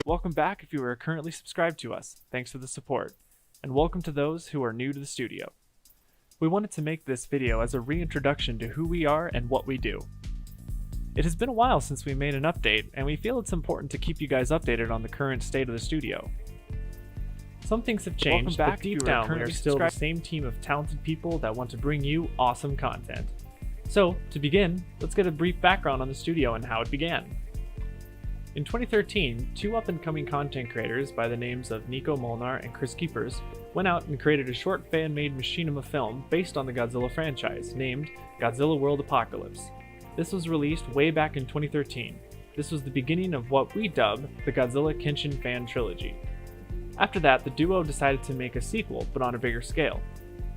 Welcome back if you are currently subscribed to us. Thanks for the support. And welcome to those who are new to the studio. We wanted to make this video as a reintroduction to who we are and what we do. It has been a while since we made an update, and we feel it's important to keep you guys updated on the current state of the studio. Some things have changed, but deep down we are still the same team of talented people that want to bring you awesome content. So, to begin, let's get a brief background on the studio and how it began. In 2013, two up-and-coming content creators by the names of Nico Molnar and Chris Keepers went out and created a short fan-made machinima film based on the Godzilla franchise, named Godzilla World Apocalypse. This was released way back in 2013. This was the beginning of what we dub the Godzilla Kenshin fan trilogy. After that, the duo decided to make a sequel, but on a bigger scale,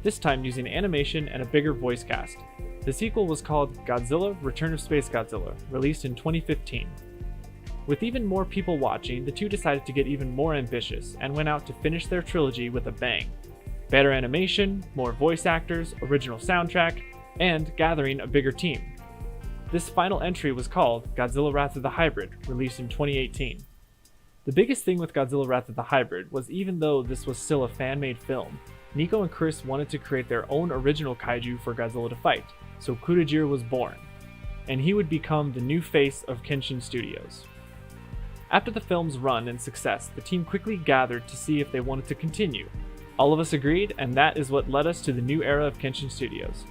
this time using animation and a bigger voice cast. The sequel was called Godzilla Return of Space Godzilla, released in 2015. With even more people watching, the two decided to get even more ambitious and went out to finish their trilogy with a bang. Better animation, more voice actors, original soundtrack, and gathering a bigger team. This final entry was called Godzilla Wrath of the Hybrid, released in 2018. The biggest thing with Godzilla Wrath of the Hybrid was, even though this was still a fan-made film, Nico and Chris wanted to create their own original kaiju for Godzilla to fight, so Kutajiro was born, and he would become the new face of Kenshin Studios. After the film's run and success, the team quickly gathered to see if they wanted to continue. All of us agreed, and that is what led us to the new era of Kenshin Studios.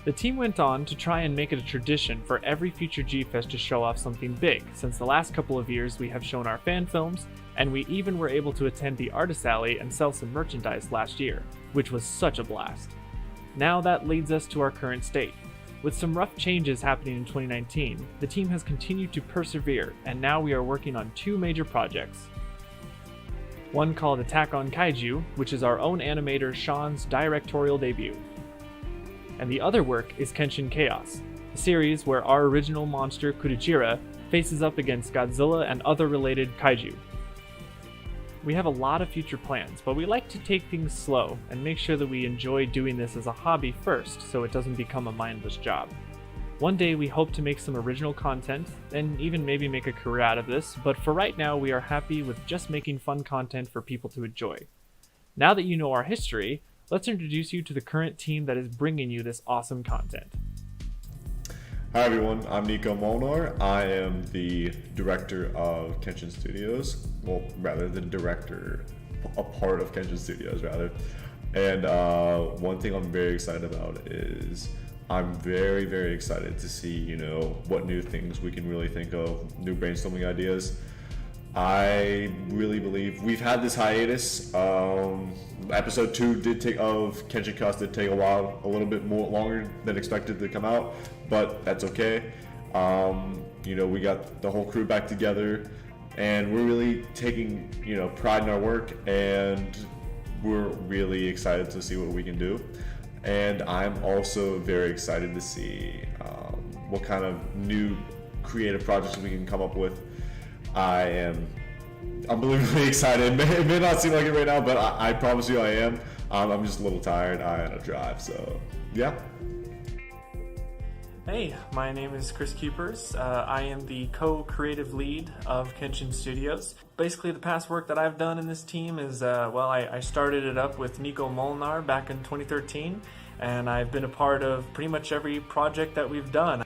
The team went on to try and make it a tradition for every future G-Fest to show off something big. Since the last couple of years we have shown our fan films, and we even were able to attend the Artist Alley and sell some merchandise last year, which was such a blast. Now that leads us to our current state. With some rough changes happening in 2019, the team has continued to persevere, and now we are working on two major projects. One called Attack on Kaiju, which is our own animator Sean's directorial debut. And the other work is Kenshin Chaos, a series where our original monster Kutajiro faces up against Godzilla and other related kaiju. We have a lot of future plans, but we like to take things slow and make sure that we enjoy doing this as a hobby first, so it doesn't become a mindless job. One day we hope to make some original content, and even maybe make a career out of this, but for right now we are happy with just making fun content for people to enjoy. Now that you know our history, let's introduce you to the current team that is bringing you this awesome content. Hi everyone, I'm Nico Molnar. I am the director of Kenshin Studios. Well, rather the director, a part of Kenshin Studios rather. And one thing I'm very excited about is I'm very, very excited to see, what new things we can really think of, new brainstorming ideas. I really believe we've had this hiatus. Episode 2 of Kenshin Chaos did take a while, a little bit more longer than expected to come out, but that's okay. We got the whole crew back together, and we're really taking, pride in our work, and we're really excited to see what we can do. And I'm also very excited to see what kind of new creative projects we can come up with. I am unbelievably excited. It may not seem like it right now, but I promise you I am. I'm just a little tired. I had a drive, so yeah. Hey, my name is Chris Keepers. I am the co-creative lead of Kenshin Studios. Basically, the past work that I've done in this team is, I started it up with Nico Molnar back in 2013, and I've been a part of pretty much every project that we've done.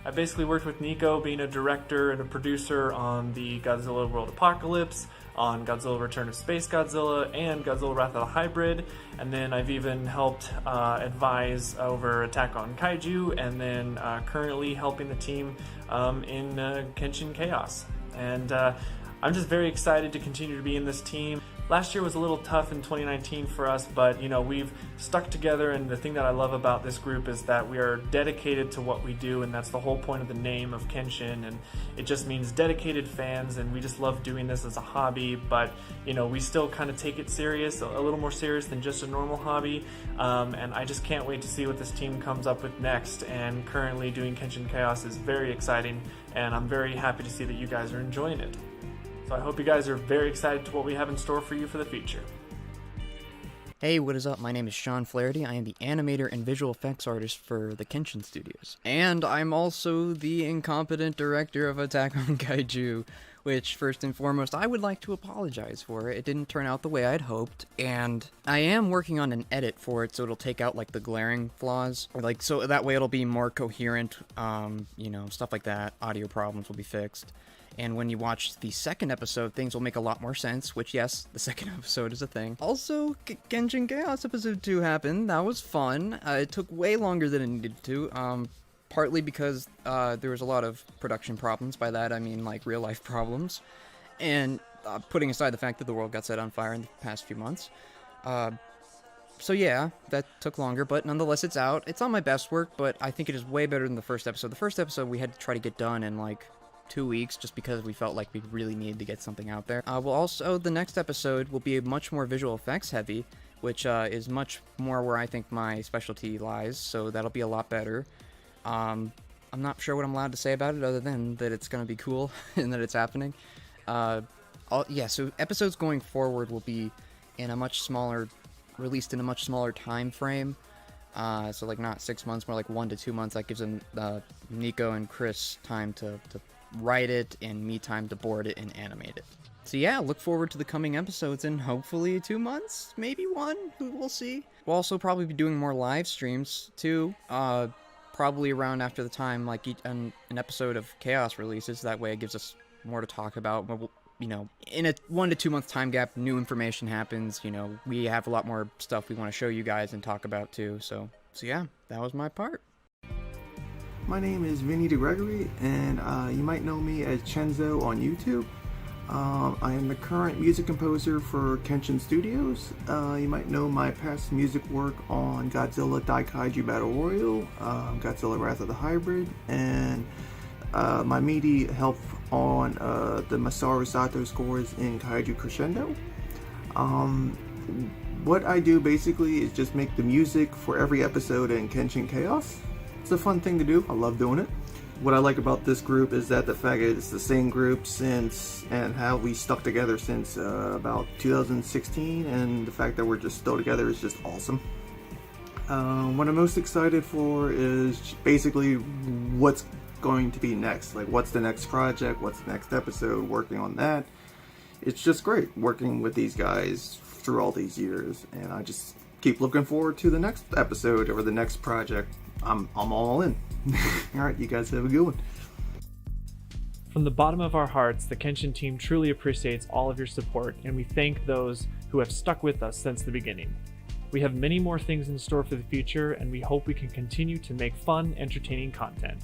I basically worked with Nico being a director and a producer on the Godzilla World Apocalypse, on Godzilla Return of Space Godzilla, and Godzilla Wrath of the Hybrid, and then I've even helped advise over Attack on Kaiju, and then currently helping the team in Kenshin Chaos. And I'm just very excited to continue to be in this team. Last year was a little tough in 2019 for us, but we've stuck together, and the thing that I love about this group is that we are dedicated to what we do, and that's the whole point of the name of Kenshin, and it just means dedicated fans, and we just love doing this as a hobby, but we still kind of take it serious, a little more serious than just a normal hobby, and I just can't wait to see what this team comes up with next. And currently doing Kenshin Chaos is very exciting, and I'm very happy to see that you guys are enjoying it. So I hope you guys are very excited to what we have in store for you for the future. Hey, what is up? My name is Sean Flaherty. I am the animator and visual effects artist for the Kenshin Studios. And I'm also the incompetent director of Attack on Kaiju. which, first and foremost, I would like to apologize for. It didn't turn out the way I'd hoped, and I am working on an edit for it, so it'll take out, like, the glaring flaws, or, like, so that way it'll be more coherent, you know, stuff like that. Audio problems will be fixed. And when you watch the second episode, things will make a lot more sense, which, yes, the second episode is a thing. Also, Kenshin Chaos Episode 2 happened. That was fun. It took way longer than it needed to, partly because there was a lot of production problems. By that, I mean, like, real-life problems. And putting aside the fact that the world got set on fire in the past few months. So yeah, that took longer, but nonetheless, it's out. It's not my best work, but I think it is way better than the first episode. The first episode we had to try to get done in, like, 2 weeks just because we felt like we really needed to get something out there. Well, also, the next episode will be much more visual effects heavy, which is much more where I think my specialty lies, so that'll be a lot better. I'm not sure what I'm allowed to say about it other than that it's going to be cool and that it's happening. Yeah, so episodes going forward will be in a much smaller, released in a much smaller time frame. So, like, not 6 months, more like 1 to 2 months. That gives them, Nico and Chris time to write it, and me time to board it and animate it. So yeah, look forward to the coming episodes in hopefully 2 months, maybe 1, we'll see. We'll also probably be doing more live streams, too, probably around after the time, like, an episode of Chaos releases. That way it gives us more to talk about. You know, in a 1 to 2 month time gap, new information happens, you know, we have a lot more stuff we want to show you guys and talk about, too. So yeah, that was my part. My name is Vinny DeGregory, and you might know me as Chenzo on YouTube. I am the current music composer for Kenshin Studios. You might know my past music work on Godzilla Daikaiju Battle Royale, Godzilla Wrath of the Hybrid, and my MIDI help on the Masaru Sato scores in Kaiju Crescendo. What I do basically is just make the music for every episode in Kenshin Chaos. It's a fun thing to do. I love doing it. What I like about this group is that the fact it's the same group since, and how we stuck together since about 2016, and the fact that we're just still together is just awesome. What I'm most excited for is basically what's going to be next. Like, what's the next project, what's the next episode, working on that. It's just great working with these guys through all these years, and I just keep looking forward to the next episode or the next project. I'm all in. Alright, you guys have a good one. From the bottom of our hearts, the Kenshin team truly appreciates all of your support, and we thank those who have stuck with us since the beginning. We have many more things in store for the future, and we hope we can continue to make fun, entertaining content.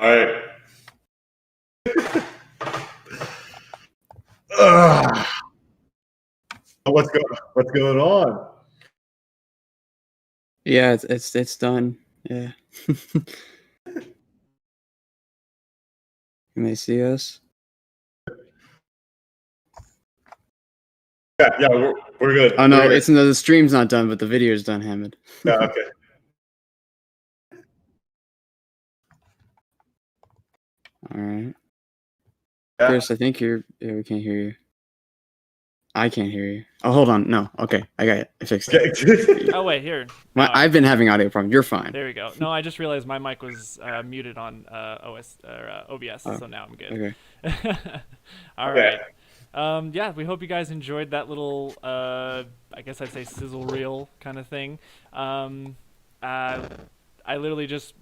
Alright. Ugh. What's going on? Yeah, it's done. Yeah. Can they see us? Yeah, yeah, we're good. Oh no, We're good. it's no, the stream's not done, but the video's done, Hamid. Yeah, okay. All right. Yeah. Chris, I think you're. Yeah, we can't hear you. I can't hear you. Oh, hold on. No. Okay, I got it. I fixed it. Okay. Oh wait, here. No, I've been having audio problems. You're fine. there we go. No, I just realized my mic was muted on OBS, Oh, so now I'm good. Okay. All Okay. right. Yeah, we hope you guys enjoyed that little, I guess I'd say sizzle reel kind of thing. I literally just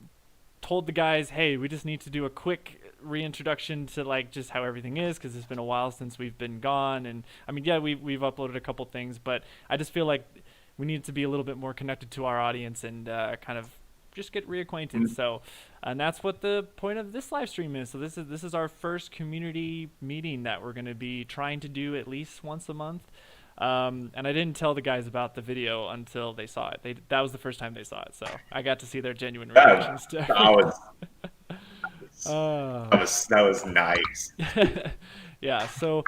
told the guys, hey, we just need to do a quick reintroduction to like just how everything is, because it's been a while since we've been gone. And I mean, yeah, we've uploaded a couple things, but I just feel like we need to be a little bit more connected to our audience and kind of just get reacquainted. So, and that's what the point of this live stream is. So this is our first community meeting that we're going to be trying to do at least once a month. And I didn't tell the guys about the video until they saw it. That was the first time they saw it, so I got to see their genuine reactions to That was nice. Yeah, so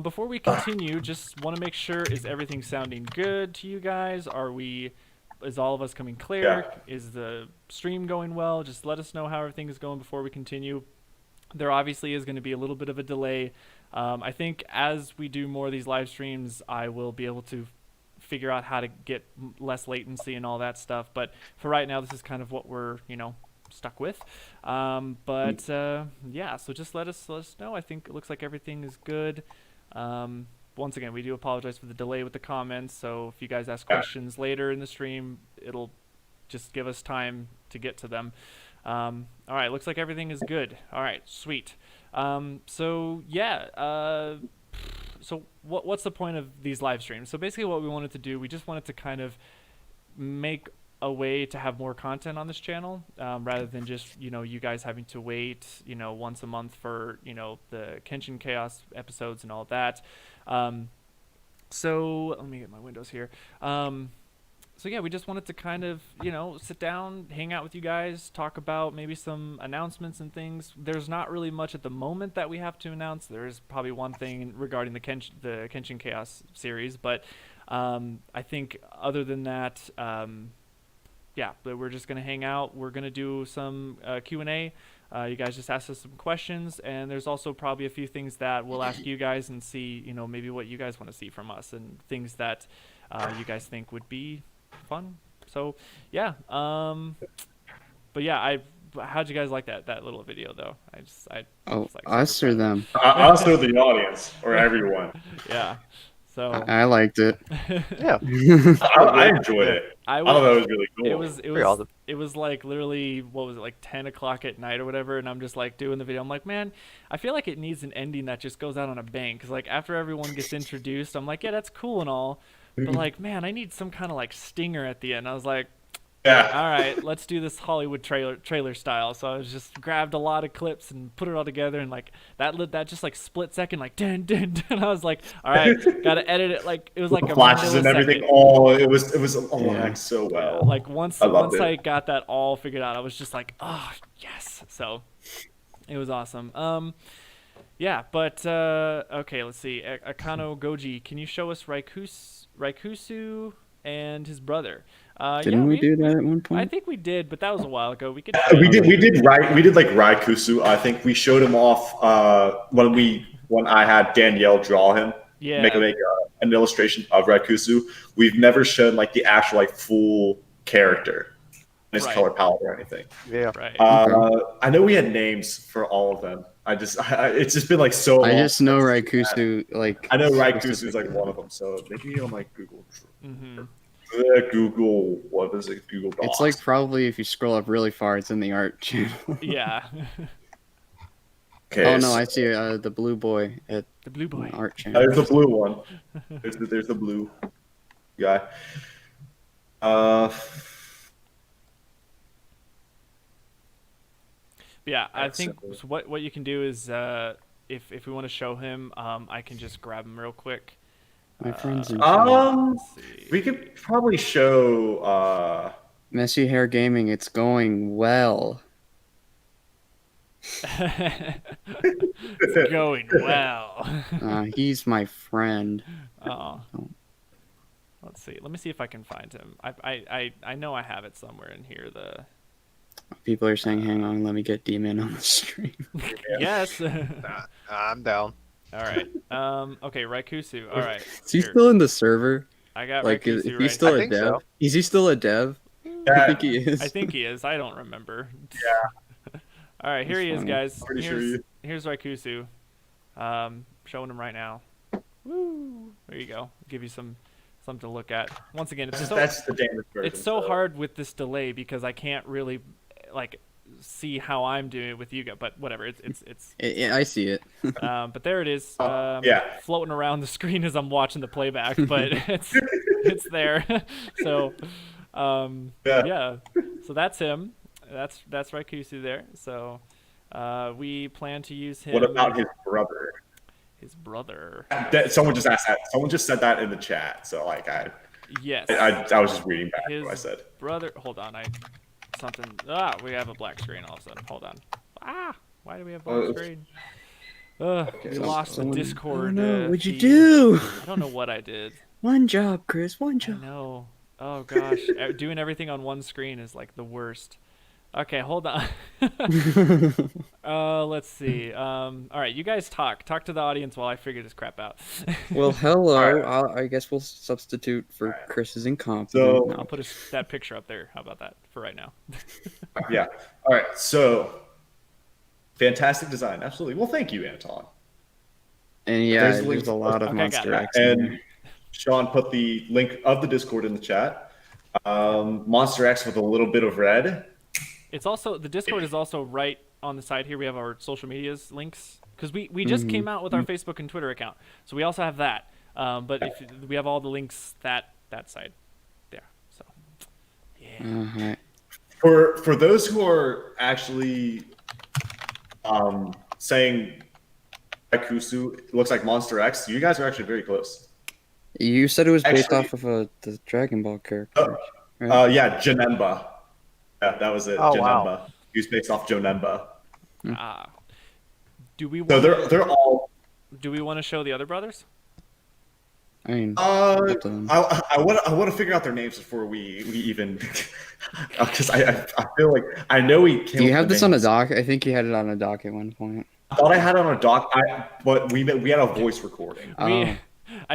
before we continue, just want to make sure, is everything sounding good to you guys? Is all of us coming clear? Yeah. Is the stream going well? Just let us know how everything is going before we continue. There obviously is going to be a little bit of a delay. I think as we do more of these live streams, I will be able to figure out how to get less latency and all that stuff. But for right now, this is kind of what we're, stuck with. Yeah, so just let us know. I think it looks like everything is good. Once again, we do apologize for the delay with the comments. So if you guys ask questions later in the stream, it'll just give us time to get to them. All right, looks like everything is good. All right, sweet. So what's the point of these live streams? So basically what we wanted to do, we just wanted to kind of make a way to have more content on this channel, rather than just, you guys having to wait, once a month for, the Kenshin Chaos episodes and all that. So let me get my windows here. So yeah, we just wanted to kind of, sit down, hang out with you guys, talk about maybe some announcements and things. There's not really much at the moment that we have to announce. There is probably one thing regarding the Kenshin Chaos series, but I think other than that, yeah, but we're just gonna hang out. We're gonna do some Q&A. You guys just ask us some questions, and there's also probably a few things that we'll ask you guys and see, maybe what you guys want to see from us and things that you guys think would be fun. So yeah, but yeah, how'd you guys like that little video though? Us or them? Us or the audience or everyone. Yeah, so I liked it. Yeah. I enjoyed it. I thought that was really cool. It was like literally, what was it, like 10 o'clock at night or whatever, and I'm just like doing the video. I'm like, man, I feel like it needs an ending that just goes out on a bang, because like after everyone gets introduced, I'm like, yeah, that's cool and all, but like, man, I need some kind of like stinger at the end. I was like, Yeah. all right, let's do this Hollywood trailer style. So I was just grabbed a lot of clips and put it all together, and like that just like split second, like dun dun dun. I was like, all right, gotta edit it. Like it was like a Flashes and everything. Oh, it was aligned so well. Yeah, like once I got that all figured out, I was just like, oh yes. So it was awesome. Yeah, but okay, let's see. Akano Goji, can you show us Raikusu and his brother? Didn't we do that at one point? I think we did, but that was a while ago. We did like Raikusu. I think we showed him off when I had Danielle draw him. Yeah. Make an illustration of Raikusu. We've never shown like the actual like full character, his color palette or anything. Yeah. Right. I know we had names for all of them. It's just been like so. I just know Raikusu. Like I know Raikusu is like one of them. So maybe on like Google. Mm-hmm. Google, what is it? Google Docs. It's like probably if you scroll up really far, it's in the art channel. Yeah. Okay, oh no, I see the blue boy at the blue boy art channel. There's the blue one. There's the blue guy. Yeah, I think so what you can do is if we want to show him, I can just grab him real quick. My friends in we could probably show Messy Hair Gaming, it's going well. It's going well. He's my friend. Oh. Let's see. Let me see if I can find him. I know I have it somewhere in here. The People are saying, hang on, let me get D-Man on the stream. yes. I'm down. All right. Okay, Raikusu. All right. Is he Here. still in the server? I got Like, Raikusu is he right still here. a think dev? so. Is he still a dev? I think he is. I think he is. I don't remember. Yeah. All right, here That's he is, funny. guys. Pretty sure Here's Raikusu. Showing him right now. Woo! There you go. Give you something to look at. Once again, it's so That's the damage version. it's so hard with this delay because I can't really like see how I'm doing it with you guys. But whatever. It's Yeah, I see it. but there it is. Yeah. Floating around the screen as I'm watching the playback, but it's there. So yeah. So that's him. That's Raikusu there. So we plan to use him. What about his brother? His brother? Someone just asked that. Someone just said that in the chat. So like Yes. I was just reading back His what I said. brother. Hold on. We have a black screen all of a sudden. Hold on. Why do we have black screen? We lost the Discord. No, what'd you feed. do? I don't know what I did. One job, Chris. One I job. know. Oh gosh, doing everything on one screen is like the worst. Okay, hold on. Let's see. All right, you guys talk to the audience while I figure this crap out. Well, hello. Alright. I guess we'll substitute for Chris's incompetent. So- I'll put that picture up there. How about that for right now? Yeah. All right. So fantastic design. Absolutely. Well, thank you, Anton. And yeah, There's there's, links- a lot of Okay, Monster got it. X in And there. Sean put the link of the Discord in the chat. Monster X with a little bit of red. It's also the Discord is also right on the side here. We have our social medias links because we just came out with our Facebook and Twitter account, so we also have that. But if we have all the links that side there. So yeah. For those who are actually saying Raikusu looks like Monster X, you guys are actually very close. You said it was based Actually- off of the Dragon Ball character. Yeah, Janemba. Yeah, that was it. Oh, Janemba. wow. He was based off Jonemba. Do we So want they're all. to show the other brothers? I mean, I up to them. want to figure out their names before we even because I feel like I know we. Came Do you up have with this on a names. doc? I think you had it on a doc at one point. I thought I had it on a doc, but we had a voice recording. Oh.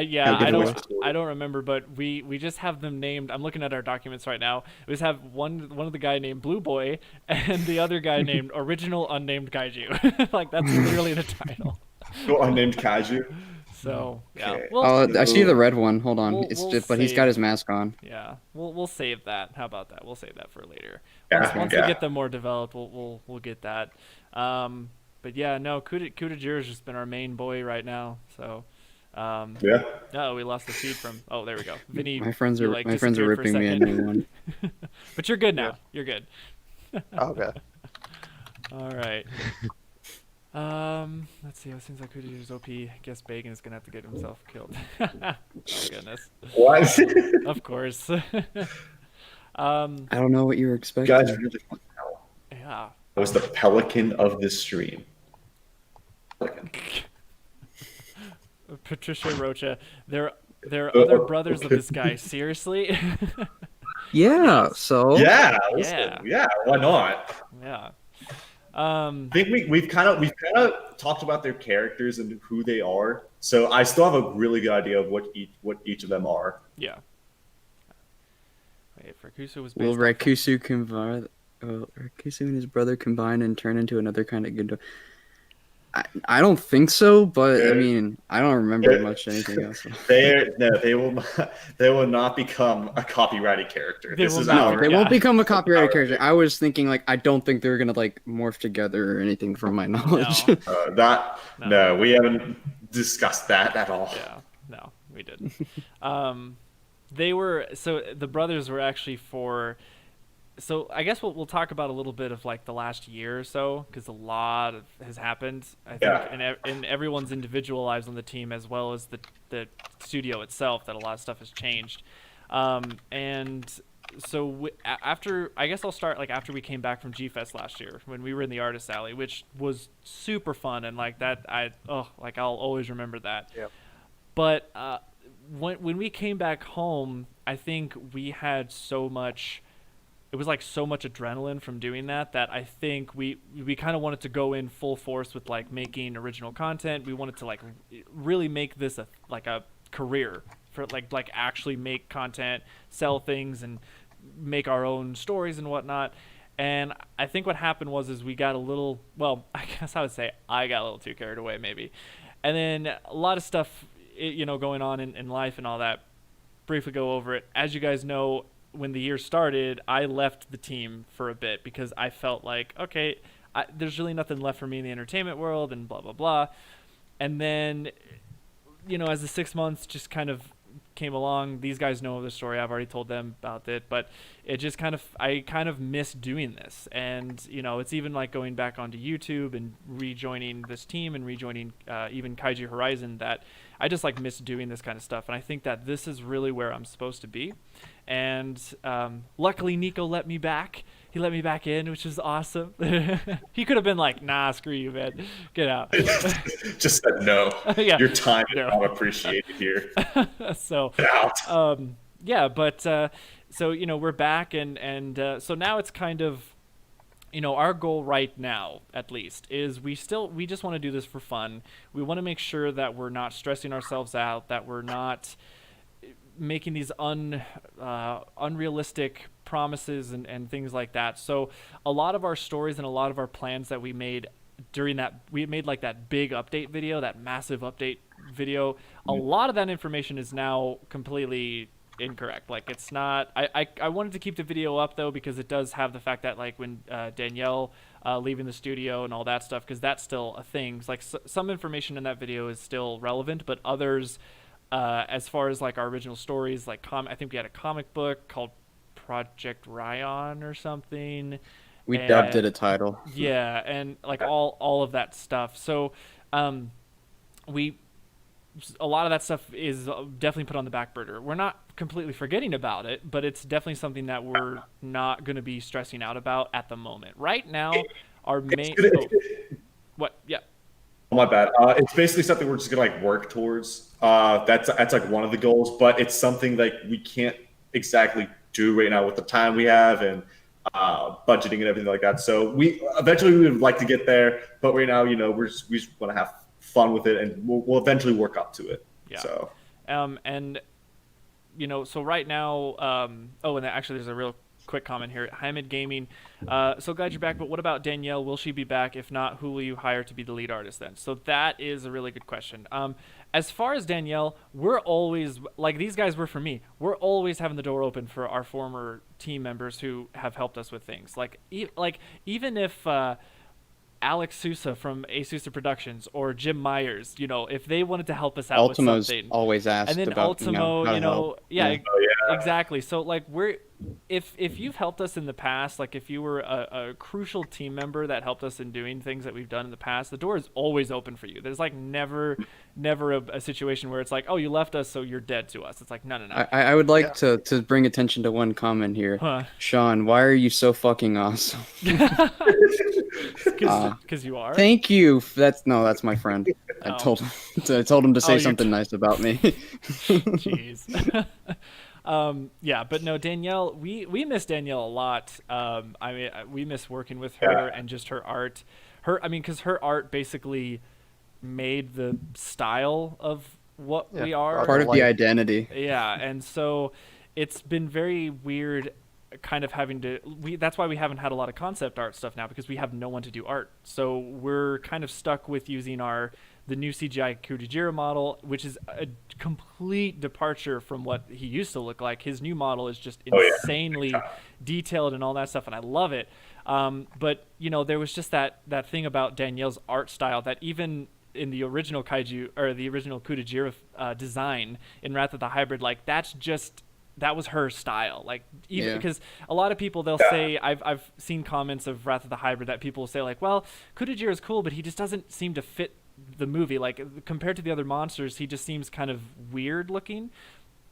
Yeah, How good I was don't, it? I don't remember, but we just have them named. I'm looking at our documents right now. We just have one of the guy named Blue Boy and the other guy named Original Unnamed Kaiju. Like that's literally the title. Go unnamed Kaiju. So yeah, Okay. well, Oh, I see the red one. Hold on. We'll- It's we'll just, but he's save- got his mask on. yeah, we'll save that. How about that? We'll save that for later. Yeah, Once yeah. we get them more developed, we'll get that. But yeah, no, Kudajiro's just been our main boy right now. So. Yeah. Oh, we lost the feed from. Oh, there we go. Vinny, My friends you, are like, my friends are disappeared for ripping me a second. new one. But you're good now. You're good. Okay. All right. Let's see. It seems like Kudajiro's OP. Guess Bacon is gonna have to get himself killed. Oh goodness. What? Of course. I don't know what you were expecting. Guys, really fun. Yeah. I was the pelican of this stream. Pelican. Patricia Rocha. There are other brothers of this guy. Seriously? Yeah. So. Yeah, listen, Yeah. yeah. Why not? Yeah. I think we've kind of talked about their characters and who they are. So I still have a really good idea of what each of them are. Yeah. Wait, Rakusu was based Will on- Rakusu combine? Will Rakusu and his brother combine and turn into another kind of good? I don't think so, but I mean, I don't remember much anything else. They will not become a copyrighted character. They This will is not. our They Yeah. won't become a copyrighted character. I was thinking like I don't think they're gonna like morph together or anything from my knowledge. No. no, we haven't discussed that at all. Yeah, no, we didn't. The brothers were actually for. So I guess we'll talk about a little bit of like the last year or so because a lot has happened. I think Yeah. in everyone's individual lives on the team as well as the studio itself that a lot of stuff has changed. And after, I guess I'll start like after we came back from G-Fest last year when we were in the Artist Alley, which was super fun, and like that like I'll always remember that. Yep. But when we came back home, I think we had so much. It was like so much adrenaline from doing that I think we kind of wanted to go in full force with like making original content. We wanted to like really make this a career for like actually make content, sell things, and make our own stories and whatnot. And I think what happened is we got a little, well, I guess I would say I got a little too carried away maybe. And then a lot of stuff, going on in life and all that. Briefly go over it. As you guys know, when the year started, I left the team for a bit because I felt like, okay, there's really nothing left for me in the entertainment world and blah, blah, blah. And then, as the 6 months just kind of came along, these guys know the story. I've already told them about it, but it just I kind of miss doing this. And, it's even like going back onto YouTube and rejoining this team and rejoining even Kaiju Horizon, that I just like miss doing this kind of stuff. And I think that this is really where I'm supposed to be. And luckily Nico let me back. He let me back in, which is awesome. He could have been like, nah, screw you, man. Get out. Just said no. Yeah. Your time is not appreciated here. So, Get out. yeah, but so, we're back. And so now it's kind of, our goal right now, at least, is we just want to do this for fun. We want to make sure that we're not stressing ourselves out, that we're not making these unrealistic promises and things like that. So a lot of our stories and a lot of our plans that we made during that, we made like that big update video, that massive update video. A lot of that information is now completely incorrect. Like it's not, I wanted to keep the video up though, because it does have the fact that like when Danielle leaving the studio and all that stuff, because that's still a thing. It's like some information in that video is still relevant, but others, as far as like our original stories, like I think we had a comic book called Project Ryan or something. We dubbed it a title. Yeah, and like all of that stuff. So a lot of that stuff is definitely put on the back burner. We're not completely forgetting about it, but it's definitely something that we're not going to be stressing out about at the moment. Right now, our main... what? Yeah. Oh, my bad. It's basically something we're just gonna like work towards. That's like one of the goals, but it's something like we can't exactly do right now with the time we have and budgeting and everything like that. So we would like to get there, but right now, we just want to have fun with it, and we'll eventually work up to it. Yeah. So. And so right now, and actually, there's a real quick comment here. Hamid Gaming. So glad you're back, but what about Danielle? Will she be back? If not, who will you hire to be the lead artist then? So that is a really good question. As far as Danielle, we're always, like these guys were for me, we're always having the door open for our former team members who have helped us with things. Like even if Alex Sousa from Sousa Productions or Jim Myers, if they wanted to help us out Ultimo's with something. always asked and then about, Ultimo, how to help. Exactly. So like if you've helped us in the past, like if you were a crucial team member that helped us in doing things that we've done in the past, the door is always open for you. There's like never a situation where it's like, oh, you left us, so you're dead to us. It's like, no. I would like to bring attention to one comment here. Huh. Sean, why are you so fucking awesome? Because you are. Thank you. That's my friend. I told him to say something nice about me. Jeez. Yeah, but no, Danielle, we miss Danielle a lot. We miss working with her and just her art. Because her art basically made the style of what we are. Part of the identity. Yeah, and so it's been very weird kind of having to that's why we haven't had a lot of concept art stuff now, because we have no one to do art. So we're kind of stuck with using the new CGI Kujira model, which is a complete departure from what he used to look like. His new model is just insanely detailed and all that stuff, and I love it. But there was just that thing about Danielle's art style that even in the original Kaiju or the original Kujira design in Wrath of the Hybrid, like that was her style. Like even because a lot of people, they'll say, I've seen comments of Wrath of the Hybrid that people will say like, well, Kujira is cool, but he just doesn't seem to fit the movie. Like compared to the other monsters, he just seems kind of weird looking.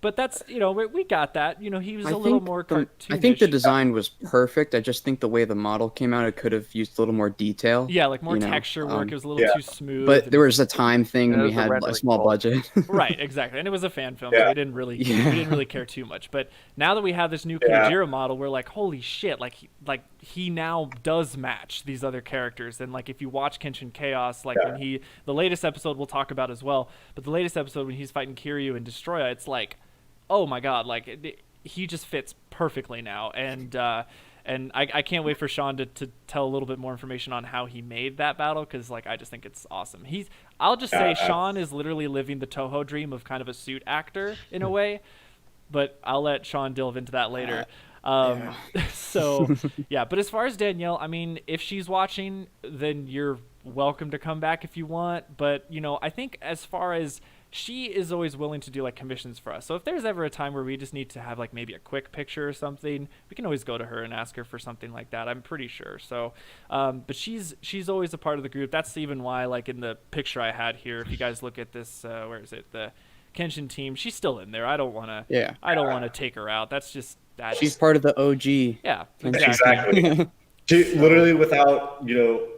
but that's, we got that. He was I a little think more the, cartoonish. I think the design was perfect. I just think the way the model came out, it could have used a little more detail. Yeah, like more you know. texture work. It was a little Yeah. too smooth. But and there was a time thing, and It we was the had a rendering small quality. budget. Right, exactly, and it was a fan film, so Yeah. we didn't really Yeah. care too much. But now that we have this new Yeah. Kojiro model, we're like, holy shit! He now does match these other characters. And like if you watch Kenshin Chaos, like when the latest episode we'll talk about as well. But the latest episode when he's fighting Kiryu and Destroya, it's like, oh my god, like he just fits perfectly now. And I can't wait for Sean to tell a little bit more information on how he made that battle, because like I just think it's awesome. I'll just say Sean is literally living the Toho dream of kind of a suit actor in a way, but I'll let Sean delve into that later. So yeah, but as far as Danielle, I mean, if she's watching, then you're welcome to come back if you want. But I think as far as she is always willing to do like commissions for us. So if there's ever a time where we just need to have like maybe a quick picture or something, we can always go to her and ask her for something like that. I'm pretty sure. So, but she's always a part of the group. That's even why, like in the picture I had here, if you guys look at this, where is it? The Kenshin team. She's still in there. I don't want to. Yeah. I don't want to take her out. That's She's part of the OG. Yeah. Exactly. She literally, without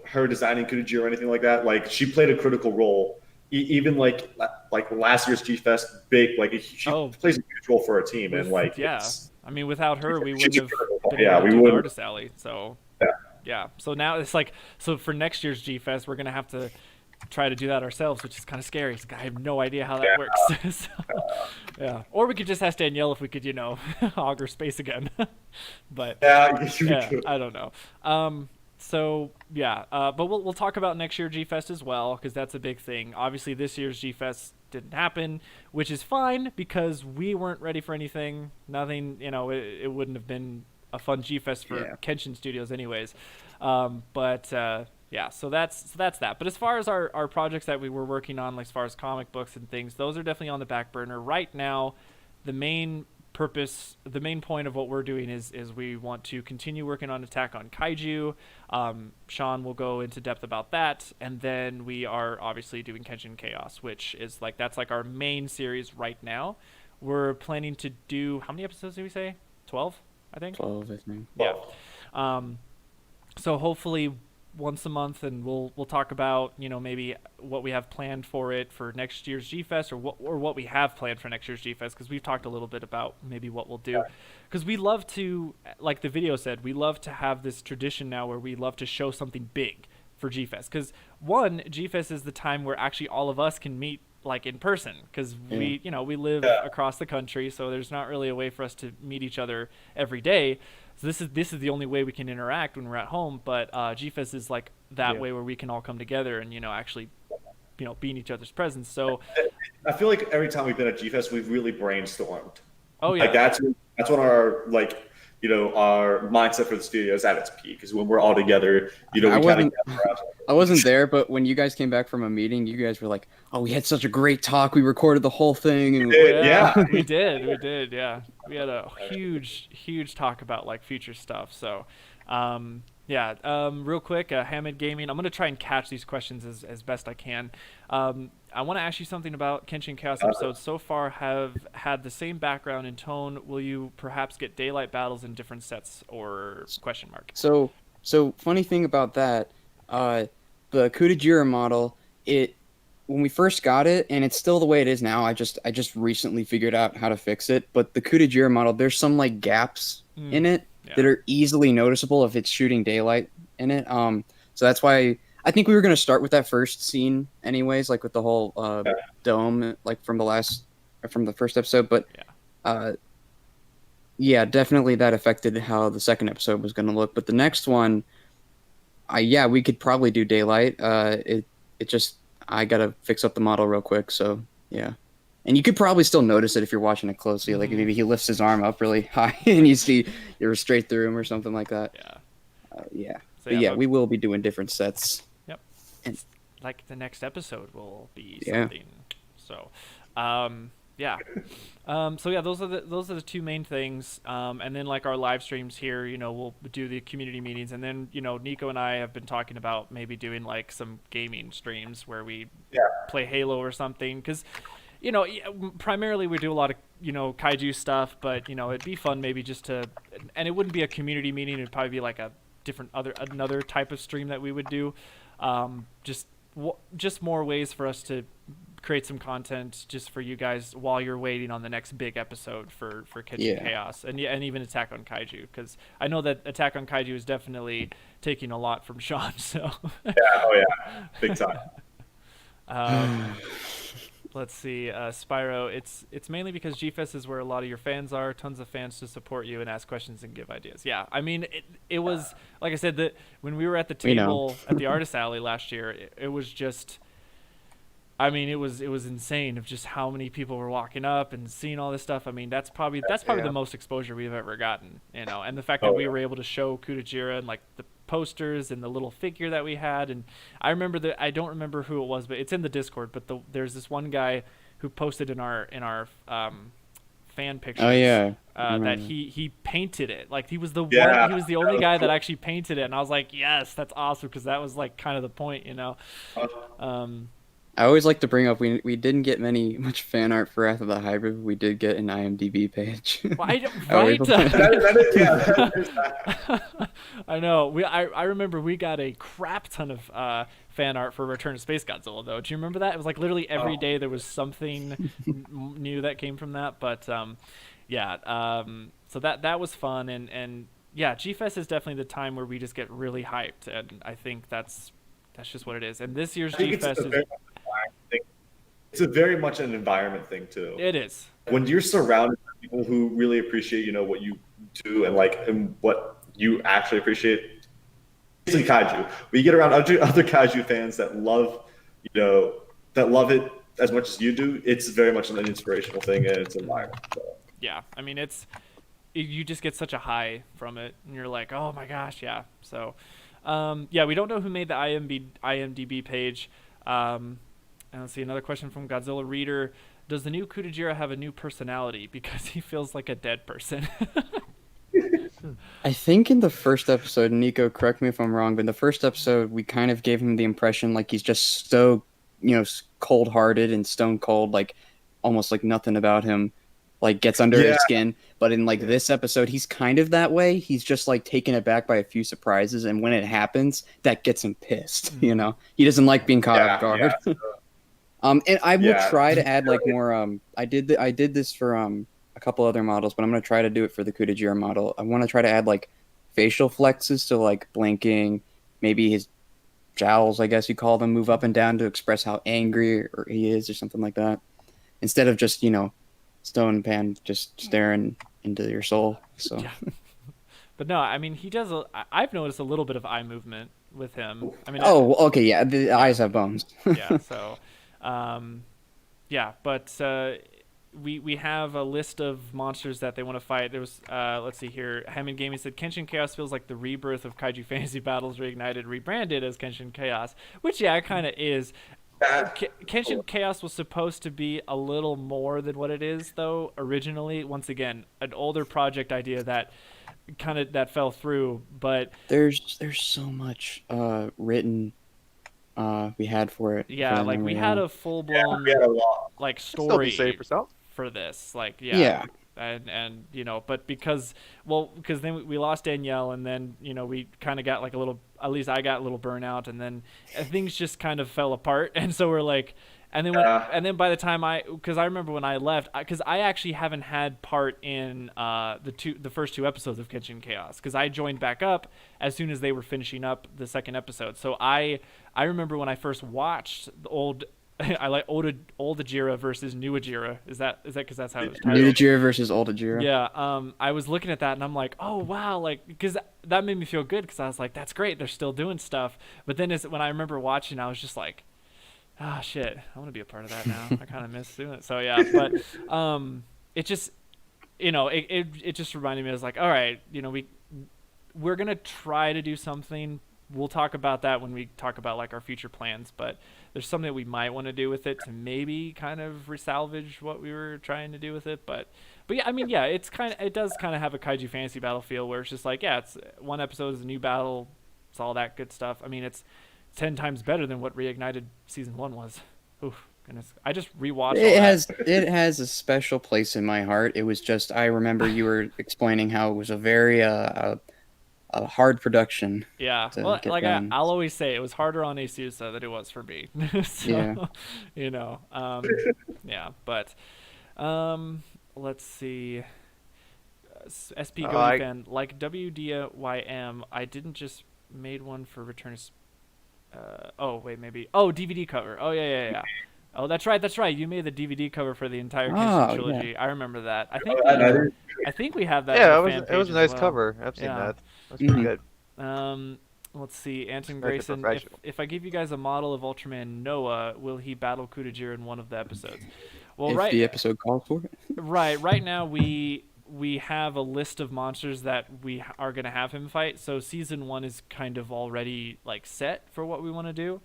her designing Kudoji or anything like that, like she played a critical role. Even like last year's G Fest, big like she plays a huge role for our team, and like I mean, without her, we wouldn't have been yeah, able to we do the wouldn't. Artist Alley. So yeah. So now it's like, so for next year's G Fest, we're gonna have to try to do that ourselves, which is kind of scary. 'Cause I have no idea how that works. So, yeah. Or we could just ask Danielle if we could, auger space again. But Yeah, I don't know. So yeah, but we'll talk about next year G Fest as well, because that's a big thing. Obviously, this year's G Fest didn't happen, which is fine because we weren't ready for anything. Nothing, it wouldn't have been a fun G Fest for Kenshin Studios, anyways. Yeah, so that's that. But as far as our projects that we were working on, like as far as comic books and things, those are definitely on the back burner right now. The main point of what we're doing is we want to continue working on Attack on Kaiju. Sean will go into depth about that, and then we are obviously doing Kenshin Chaos, which is that's our main series right now. We're planning to do, how many episodes did we say? 12, I think. 12, I think. Yeah. So hopefully once a month, and we'll talk about maybe what we have planned for it for next year's G Fest, or what we have planned for next year's G Fest, because we've talked a little bit about maybe what we'll do, because we love to, like the video said, we love to have this tradition now where we love to show something big for G Fest, because G Fest is the time where actually all of us can meet like in person, because we live across the country, so there's not really a way for us to meet each other every day. So this is the only way we can interact when we're at home. But G-Fest is like that way where we can all come together and actually be in each other's presence. So I feel like every time we've been at G-Fest, we've really brainstormed. Oh yeah, like that's when our our mindset for the studio is at its peak, is when we're all together. I wasn't there, but when you guys came back from a meeting, you guys were like, "Oh, we had such a great talk. We recorded the whole thing." And we did. Yeah, we had a huge talk about like future stuff. So, real quick, Hamid Gaming. I'm gonna try and catch these questions as best I can. I want to ask you something about Kenshin Chaos episodes so far have had the same background and tone. Will you perhaps get daylight battles in different sets or question mark? So funny thing about that, the Kudajira model, when we first got it, and it's still the way it is now, I just recently figured out how to fix it, but the Kudajira model, there's some like gaps in it that are easily noticeable if it's shooting daylight in it. So that's why I think we were going to start with that first scene anyways, like with the whole dome, like from the first episode. But definitely that affected how the second episode was going to look. But the next one, we could probably do daylight. I got to fix up the model real quick. So yeah. And you could probably still notice it if you're watching it closely. Like maybe he lifts his arm up really high and you see you're straight through him or something like that. We will be doing different sets. Yep. And like the next episode will be something. So, those are the two main things. And then like our live streams here, we'll do the community meetings, and then Nico and I have been talking about maybe doing like some gaming streams where we play Halo or something, because primarily we do a lot of kaiju stuff, but it'd be fun maybe just to, and it wouldn't be a community meeting. It'd probably be like a different another type of stream that we would do. Just more ways for us to create some content just for you guys while you're waiting on the next big episode for Kenshin Chaos and even Attack on Kaiju, because I know that Attack on Kaiju is definitely taking a lot from Sean. So big time. Let's see, Spyro. It's mainly because GFest is where a lot of your fans are. Tons of fans to support you and ask questions and give ideas. Yeah, I mean, it was like I said that when we were at the table at the Artist Alley last year, it was just. I mean, it was insane of just how many people were walking up and seeing all this stuff. I mean, that's probably the most exposure we've ever gotten, and the fact that we were able to show Kutajira and like the posters and the little figure that we had. And I remember that, I don't remember who it was, but it's in the Discord. But there's this one guy who posted in our fan pictures. Oh yeah. That he painted it. Like he was the one. He was the only guy that actually painted it, and I was like, yes, that's awesome, because that was like kind of the point, I always like to bring up we didn't get much fan art for Wrath of the Hybrid. We did get an IMDb page. Well, right? I know. I remember we got a crap ton of fan art for Return to Space Godzilla, though. Do you remember that? It was like literally every day there was something new that came from that. But so that was fun, and yeah, G-Fest is definitely the time where we just get really hyped, and I think that's just what it is. And this year's G-Fest is. It's a very much an environment thing too. It is. When you're surrounded by people who really appreciate, what you do and what you actually appreciate. Basically, kaiju. We get around other kaiju fans that love, it as much as you do. It's very much an inspirational thing, and it's an environment. So. Yeah, I mean, you just get such a high from it, and you're like, oh my gosh, yeah. So, we don't know who made the IMDb page. And let's see, another question from Godzilla Reader. Does the new Kutajira have a new personality because he feels like a dead person? I think in the first episode, Nico, correct me if I'm wrong, but in the first episode, we kind of gave him the impression like he's just so, cold-hearted and stone cold, like almost like nothing about him like gets under his skin. But in like this episode, he's kind of that way. He's just like taken aback by a few surprises, and when it happens, that gets him pissed. He doesn't like being caught off guard. Yeah. And I will try to add like more. I did this for a couple other models, but I'm gonna try to do it for the Kutajira model. I want to try to add like facial flexes, so like blinking, maybe his jowls, I guess you call them, move up and down to express how angry or he is or something like that, instead of just stone pan just staring into your soul. So. Yeah. But no, I mean he does. I've noticed a little bit of eye movement with him. I mean. Okay, yeah, the eyes have bones. Yeah. So. But we have a list of monsters that they want to fight. There was let's see here. Hammond Gaming said Kenshin Chaos feels like the rebirth of Kaiju Fantasy Battles reignited, rebranded as Kenshin Chaos, which it kind of is. Kenshin Chaos was supposed to be a little more than what it is, though. Originally, once again, an older project idea that fell through. But there's so much written. We had for it. Yeah, like we had a full blown like story for this. Like and but because then we lost Danielle, and then we kind of got like a little, at least I got a little burnout, and then things just kind of fell apart, and so we're like, and then by the time because I remember when I left, because I actually haven't had part in the first two episodes of Kenshin Chaos, because I joined back up as soon as they were finishing up the second episode. So I remember when I first watched the old old Ajira versus new Ajira. Is that because that's how it was titled? New Ajira versus old Ajira. Yeah. I was looking at that and I'm like, oh wow, like because that made me feel good, because I was like, that's great, they're still doing stuff. But then when I remember watching, I was just like, ah, shit, I want to be a part of that now. I kind of miss doing it. So yeah, but it just it just reminded me. I was like, all right, we're gonna try to do something. We'll talk about that when we talk about like our future plans, but there's something that we might want to do with it to maybe kind of resalvage what we were trying to do with it. But yeah, I mean, yeah, it does kind of have a Kaiju Fantasy Battle feel, where it's just like, yeah, it's one episode is a new battle, it's all that good stuff. I mean, it's 10 times better than what Reignited season 1 was. Oof, Goodness, I just rewatched all It that. has a special place in my heart. It was just I remember you were explaining how it was a very a hard production Yeah, to well, get like done. I'll always say, it was harder on Asusa than it was for me. Yeah. So, you know, yeah, but let's see. SP Oh, Goaty I fan, like WDYM, I didn't just made one for Return of. Oh wait, maybe. Oh, DVD cover. Oh yeah. Oh, that's right. That's right. You made the DVD cover for the entire Kenshin Oh yeah. trilogy. I remember that. I I think we have that in yeah, the it was fan it was page a as nice well. cover. I've seen Yeah. that. That's pretty Mhm. good. Um, let's see. Anton Nice and Grayson, professional. if I give you guys a model of Ultraman Noah, will he battle Kutajira in one of the episodes? Well, If the episode calls for it. right now we have a list of monsters that we are going to have him fight. So season 1 is kind of already like set for what we want to do.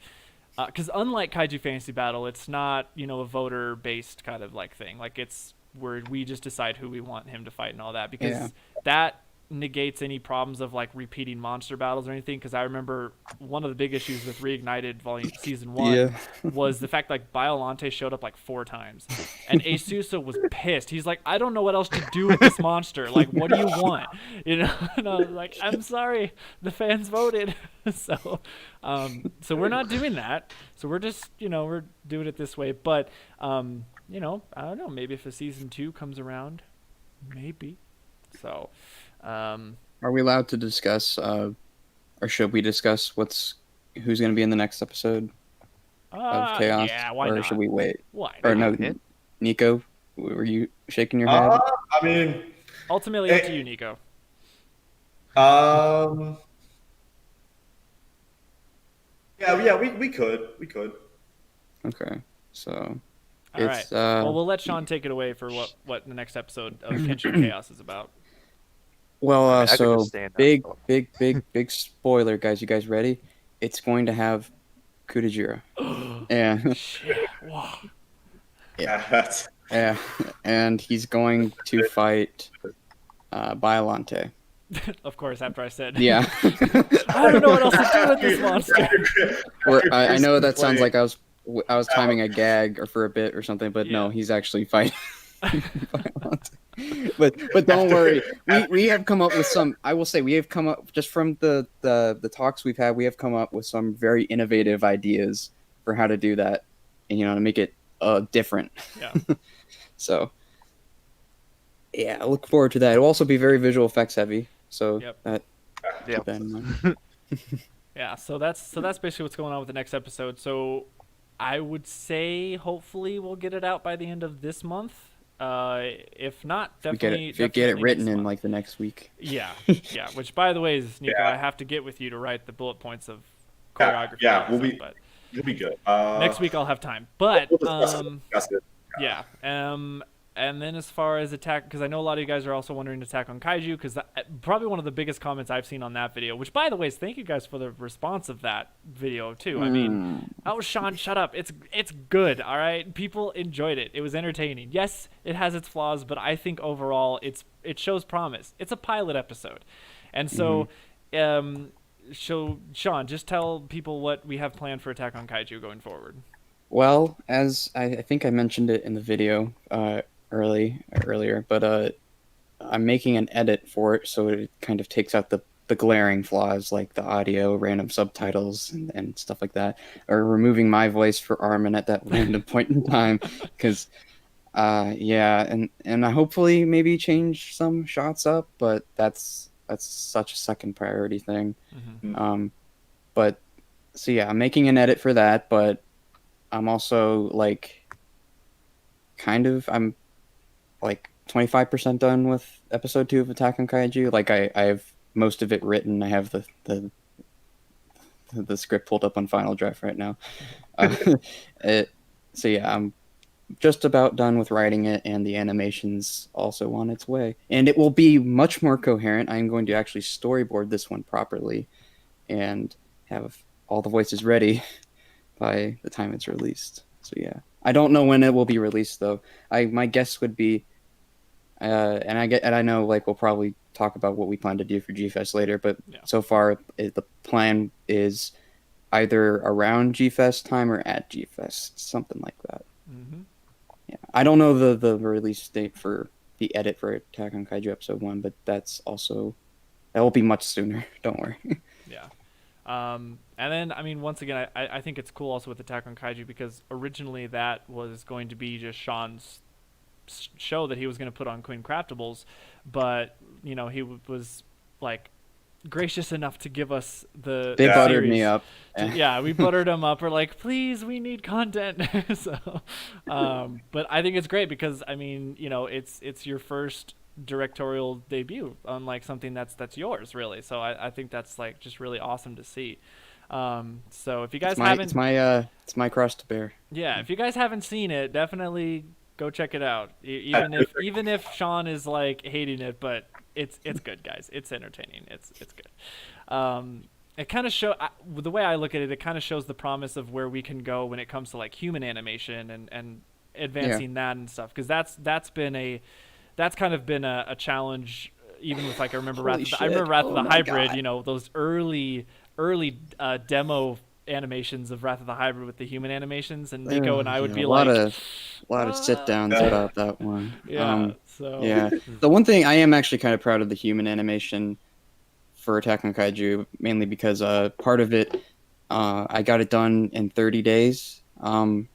Because unlike Kaiju Fantasy Battle, it's not, a voter based kind of like thing. Like it's where we just decide who we want him to fight and all that, because Yeah. that negates any problems of like repeating monster battles or anything. Because I remember one of the big issues with Reignited Volume Season 1 Yeah. was the fact like Biolante showed up like 4 times, and Asusa was pissed. He's like, I don't know what else to do with this monster. Like, what do you want? And I was like, I'm sorry, the fans voted. So we're not doing that. So we're just, we're doing it this way. But I don't know. Maybe if a season 2 comes around, maybe. So, Are we allowed to discuss, or should we discuss who's going to be in the next episode of Chaos? yeah, why or not? should we wait? Why Or not? no, Nico, were you shaking your head? I mean, Ultimately, up to you, Nico. um, yeah, we could. Okay, so All right. it's Well, we'll let Sean take it away for what the next episode of Kenshin Chaos is about. well, I mean, I could so just stand up. big spoiler, guys. You guys ready? It's going to have Kutajira. Yeah, Shit. Wow. Yeah, that's yeah, and he's going to fight Biolante. Of course, after I said, Yeah. I don't know what else to do with this monster. I know that sounds like I was timing a gag or for a bit or something, but no, Yeah. he's actually fighting. Biolante. But don't worry, we have come up with some. I will say we have come up just from the talks we've had. We have come up with some very innovative ideas for how to do that, and to make it different. Yeah. So yeah, I look forward to that. It'll also be very visual effects heavy. So Yep. that Yeah. keep that in mind. Yeah. So that's basically what's going on with the next episode. So I would say hopefully we'll get it out by the end of this month. If not, We definitely get it definitely written next in month. like the next week. Yeah. Yeah. Which, by the way, is Nico. Yeah. I have to get with you to write the bullet points of choreography. yeah, and we'll stuff, but we'll be good. next week I'll have time. But We'll discuss it. yeah. And then as far as Attack, because I know a lot of you guys are also wondering Attack on Kaiju, because probably one of the biggest comments I've seen on that video, which, by the way, is thank you guys for the response of that video too. I mean, oh, Sean, shut up. It's good, all right? People enjoyed it. It was entertaining. Yes, it has its flaws, but I think overall it shows promise. It's a pilot episode. And so, Sean, just tell people what we have planned for Attack on Kaiju going forward. Well, as I think I mentioned it in the video earlier, but I'm making an edit for it so it kind of takes out the glaring flaws like the audio, random subtitles, and stuff like that, or removing my voice for Armin at that random point in time, because and I hopefully maybe change some shots up, but that's such a second priority thing. But so yeah, I'm making an edit for that, but I'm also I'm like 25% done with episode 2 of Attack on Kaiju. Like I have most of it written. I have the script pulled up on Final Draft right now. So yeah, I'm just about done with writing it, and the animation's also on its way. And it will be much more coherent. I'm going to actually storyboard this one properly and have all the voices ready by the time it's released. So yeah, I don't know when it will be released though. My guess would be, and I know we'll probably talk about what we plan to do for G-Fest later, but so far the plan is either around G-Fest time or at G-Fest, something like that. Mm-hmm. Yeah, I don't know the release date for the edit for Attack on Kaiju episode 1, but that will be much sooner. Don't worry. Yeah. And then, I mean, once again, I think it's cool also with Attack on Kaiju because originally that was going to be just Sean's show that he was going to put on Queen Craftables, but you know he was like gracious enough to give us They the buttered me series. up. Yeah, we buttered him up. We're like, please, we need content. So, but I think it's great because I mean, you know, it's your first directorial debut on like something that's yours really. So I think that's like just really awesome to see. So if you guys haven't, It's my cross to bear. yeah, if you guys haven't seen it, definitely go check it out. Even if Sean is like hating it, but it's good, guys. It's entertaining. It's good. It kind of the way I look at it, it kind of shows the promise of where we can go when it comes to like human animation and advancing that and stuff. Because that's kind of been a challenge. Even with like I remember Holy I remember shit. Wrath of Oh the my Hybrid. God. You know those early demo animations of Wrath of the Hybrid with the human animations, and Nico and I would be a like, lot of sit downs about that one. yeah. So Yeah. The one thing I am actually kind of proud of the human animation for Attack on Kaiju, mainly because part of it I got it done in 30 days. And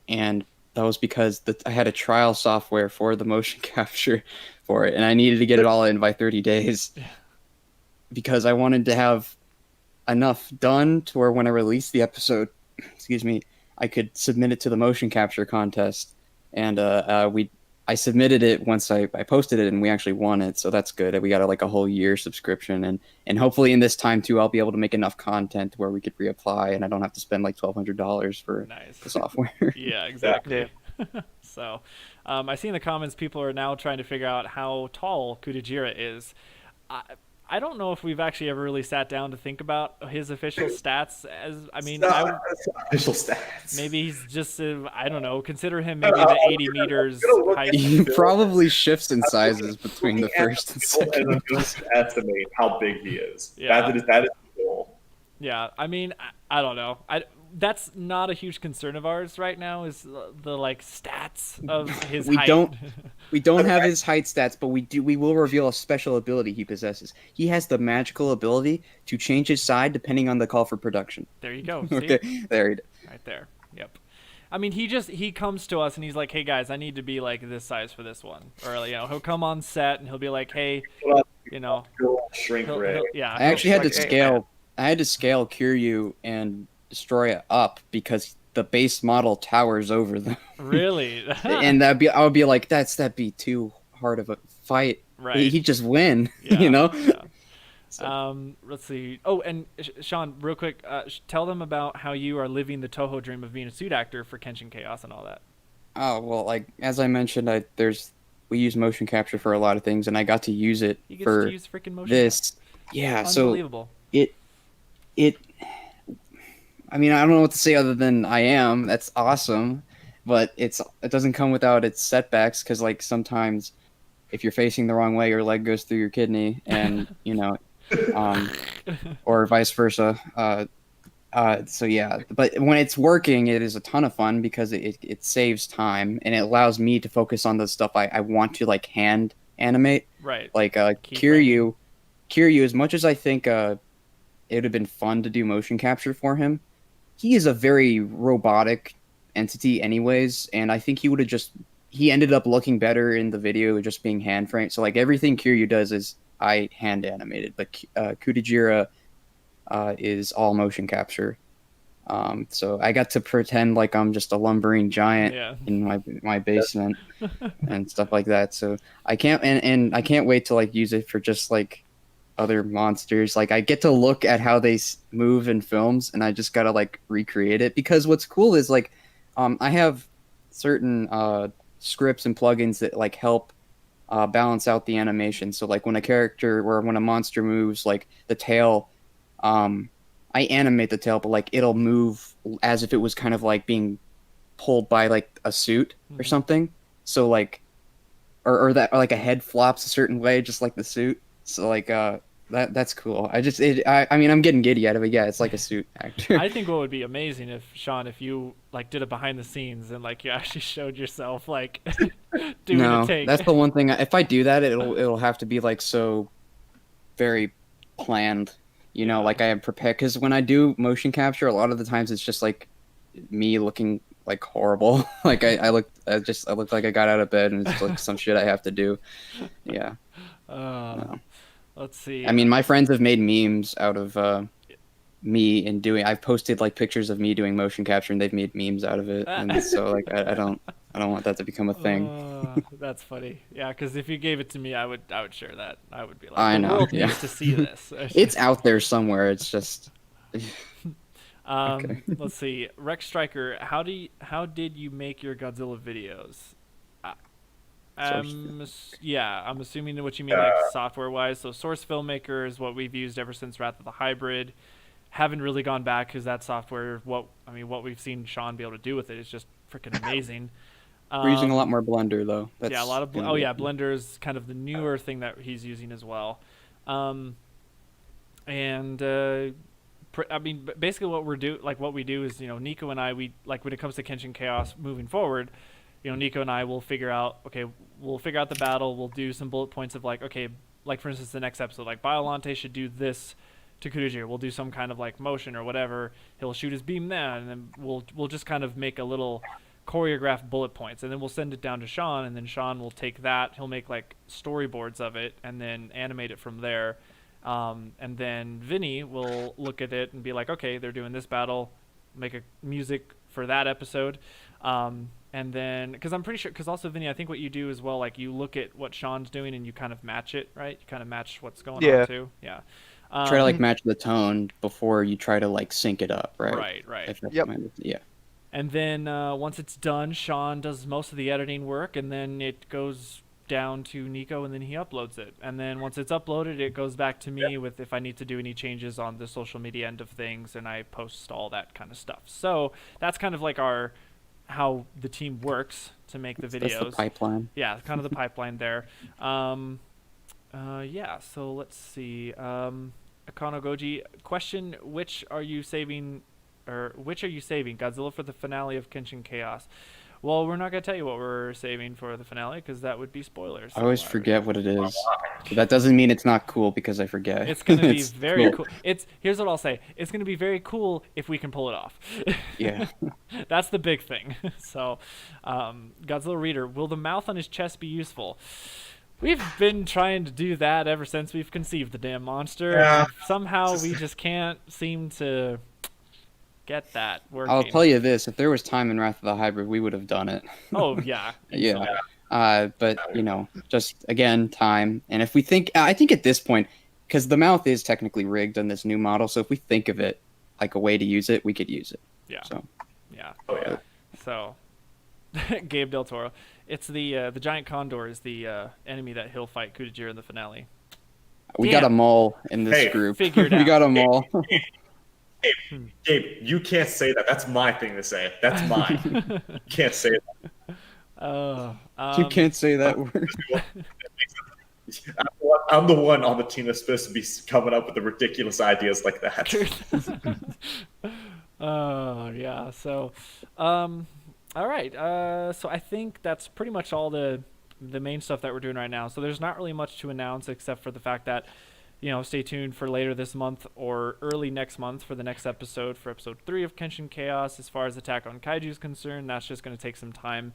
that was because I had a trial software for the motion capture for it, and I needed to get it all in by 30 days because I wanted to have enough done to where when I released the episode, excuse me, I could submit it to the motion capture contest. And I submitted it once I posted it, and we actually won it, so that's good. We got like a whole year subscription, and hopefully in this time too, I'll be able to make enough content where we could reapply, and I don't have to spend like $1,200 for nice. the software. Yeah, exactly. So, I see in the comments people are now trying to figure out how tall Kudajira is. I don't know if we've actually ever really sat down to think about his official stats. Official stats. Maybe he's just I don't know. Consider him maybe the 80 meters height. He probably shifts in sizes between the first and And second. I'm just estimate how big he is. Yeah. That is the goal. Yeah, I mean, I don't know. That's not a huge concern of ours right now. Is the like stats of his We height. don't have his height stats, but we will reveal a special ability he possesses. He has the magical ability to change his side depending on the call for production. There you go. See? Okay, there it is. Right there. Yep. I mean, he comes to us and he's like, "Hey guys, I need to be like this size for this one." Or you know, he'll come on set and he'll be like, "Hey, you know, Shrink he'll, ray. yeah." I actually had to like, hey, scale. I had to scale Kiryu and Destroya up because the base model towers over them, Really. and I would be like, that'd be too hard of a fight. Right. He'd just win, Yeah, you know. yeah. Let's see. Oh, and Sean, real quick, tell them about how you are living the Toho dream of being a suit actor for Kenshin Chaos and all that. Oh well, like as I mentioned, we use motion capture for a lot of things, and I got to use it You get for to use freaking motion. this. Yeah, so Unbelievable. it. I mean, I don't know what to say other than I am. That's awesome, but it doesn't come without its setbacks because like sometimes if you're facing the wrong way, your leg goes through your kidney, and you know, or vice versa. So yeah, but when it's working, it is a ton of fun because it saves time and it allows me to focus on the stuff I want to like hand animate. Right. Like Keyframing. Kiryu, as much as I think it would have been fun to do motion capture for him, he is a very robotic entity anyways, and I think he ended up looking better in the video just being hand framed. So like everything Kiryu does is I hand animated, but Kudajira is all motion capture. So I got to pretend like I'm just a lumbering giant in my basement and stuff like that. So I can't and I can't wait to like use it for just like other monsters. Like I get to look at how they move in films, and I just gotta like recreate it. Because what's cool is like I have certain scripts and plugins that like help balance out the animation. So like when a monster moves, like the tail, I animate the tail, but like it'll move as if it was kind of like being pulled by like a suit or something. So like, or like a head flops a certain way, just like the suit. So like That's cool. I mean, I'm getting giddy out of it. Yeah, it's like a suit actor. I think what would be amazing if Sean, if you like did it behind the scenes and like you actually showed yourself like doing a No, take. that's the one thing. If I do that, it'll have to be like so very planned. You know, Yeah. like I am prepared. Because when I do motion capture, a lot of the times it's just like me looking like horrible. Like I look like I got out of bed and it's like some shit I have to do. Yeah. Uh, No. let's see. I mean, my friends have made memes out of me and doing. I've posted like pictures of me doing motion capture, and they've made memes out of it. And so like I don't want that to become a thing. That's funny. Yeah, because if you gave it to me, I would share that. I would be like, I the know, world yeah. needs to see this. It's out there somewhere. It's just okay. Let's see. Rex Striker, how did you make your Godzilla videos? I'm assuming what you mean like software wise. So Source Filmmaker is what we've used ever since Wrath of the Hybrid. Haven't really gone back because that software, what we've seen Sean be able to do with it is just freaking amazing. We're using a lot more Blender though. Yeah, a lot of Blender is kind of the newer thing that he's using as well. Basically what we do is, Nico and I, we like when it comes to Kenshin Chaos moving forward, Nico and I will figure out the battle. We'll do some bullet points of like, okay, like for instance, the next episode, like Biolante should do this to Kudajiro. We'll do some kind of like motion or whatever. He'll shoot his beam then, and then we'll just kind of make a little choreographed bullet points, and then we'll send it down to Sean, and then Sean will take that. He'll make like storyboards of it, and then animate it from there. And then Vinny will look at it and be like, okay, they're doing this battle, make a music for that episode. And then, because I'm pretty sure, because also Vinny, I think what you do as well, like you look at what Sean's doing and you kind of match it, right? You kind of match what's going on too. Yeah. Try to like match the tone before you try to like sync it up, right? Right. Yep. Yeah. And then once it's done, Sean does most of the editing work, and then it goes down to Nico, and then he uploads it. And then once it's uploaded, it goes back to me with if I need to do any changes on the social media end of things, and I post all that kind of stuff. So that's kind of like how the team works to make the videos. That's the pipeline. Yeah, kind of the pipeline there. Yeah, so let's see. Akano Goji, question, which are you saving, Godzilla for the finale of Kenshin Chaos? Well, we're not going to tell you what we're saving for the finale because that would be spoilers. I always forget what it is. But that doesn't mean it's not cool because I forget. It's going to be very cool. Here's what I'll say. It's going to be very cool if we can pull it off. Yeah. That's the big thing. So, Godzilla Reader, will the mouth on his chest be useful? We've been trying to do that ever since we've conceived the damn monster. Yeah. Somehow we just can't seem to get that working. I'll tell you this: if there was time in Wrath of the Hybrid, we would have done it. Oh yeah. Yeah. But just again, time. And if we think, I think at this point, because the mouth is technically rigged on this new model, so if we think of it like a way to use it, we could use it. Yeah. So. Yeah. Oh yeah. So, Gabe Del Toro, it's the giant condor is the enemy that he'll fight Kudajiro in the finale. We got them all in this group. Figured We out. got them all. Gabe, you can't say that. That's my thing to say. That's mine. You can't say that. You can't say that word. I'm the one on the team that's supposed to be coming up with the ridiculous ideas like that. Oh yeah. So, all right. So I think that's pretty much all the main stuff that we're doing right now. So there's not really much to announce except for the fact that, stay tuned for later this month or early next month for the next episode, for episode 3 of Kenshin Chaos. As far as Attack on Kaiju is concerned, that's just going to take some time,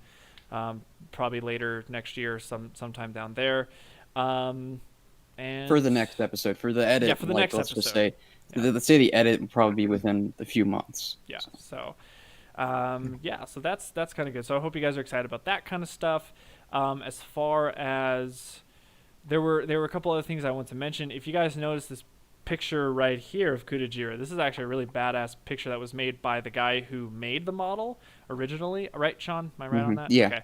probably later next year, sometime down there. And For the next episode, for the edit, yeah, for the next let's episode. just say, Yeah. let's say the edit will probably be within a few months. Yeah. So, so that's kind of good. So I hope you guys are excited about that kind of stuff. As far as there were a couple other things I want to mention. If you guys notice this picture right here of Kudajiro, this is actually a really badass picture that was made by the guy who made the model originally. Right, Sean? Am I right on that? Yeah. Okay.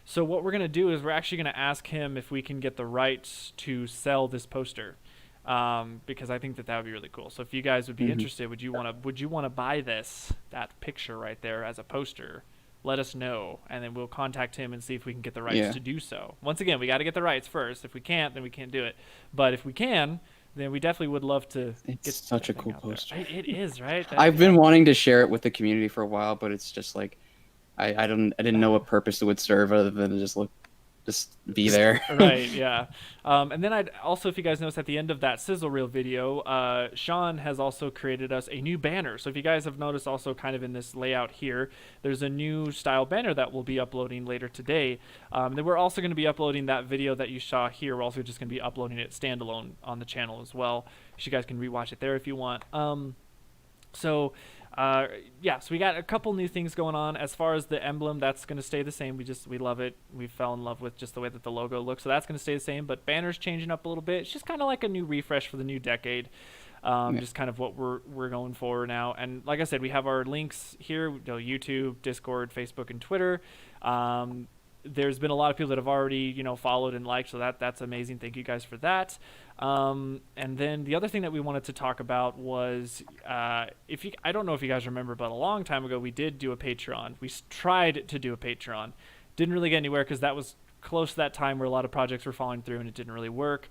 So what we're gonna do is we're actually gonna ask him if we can get the rights to sell this poster, because I think that would be really cool. So if you guys would be interested, would you want to buy that picture right there as a poster? Let us know, and then we'll contact him and see if we can get the rights to do so. Once again, we got to get the rights first. If we can't, then we can't do it. But if we can, then we definitely would love to It's get such a that thing cool out there. poster. It is, right? I've been wanting to share it with the community for a while, but it's just like I didn't know what purpose it would serve other than to just be there. Right, yeah. And then I'd also, if you guys notice at the end of that sizzle reel video, Sean has also created us a new banner. So if you guys have noticed also kind of in this layout here, there's a new style banner that we'll be uploading later today. Then we're also going to be uploading that video that you saw here. We're also just going to be uploading it standalone on the channel as well. So you guys can rewatch it there if you want. So we got a couple new things going on. As far as the emblem, that's going to stay the same. We love it. We fell in love with just the way that the logo looks, so that's going to stay the same. But banner's changing up a little bit. It's just kind of like a new refresh for the new decade. Just kind of what we're going for now. And like I said, we have our links here: YouTube, Discord, Facebook, and Twitter. There's been a lot of people that have already followed and liked, so that's amazing. Thank you guys for that. And then the other thing that we wanted to talk about was I don't know if you guys remember, but a long time ago we did do a Patreon. We tried to do a Patreon, didn't really get anywhere because that was close to that time where a lot of projects were falling through and it didn't really work.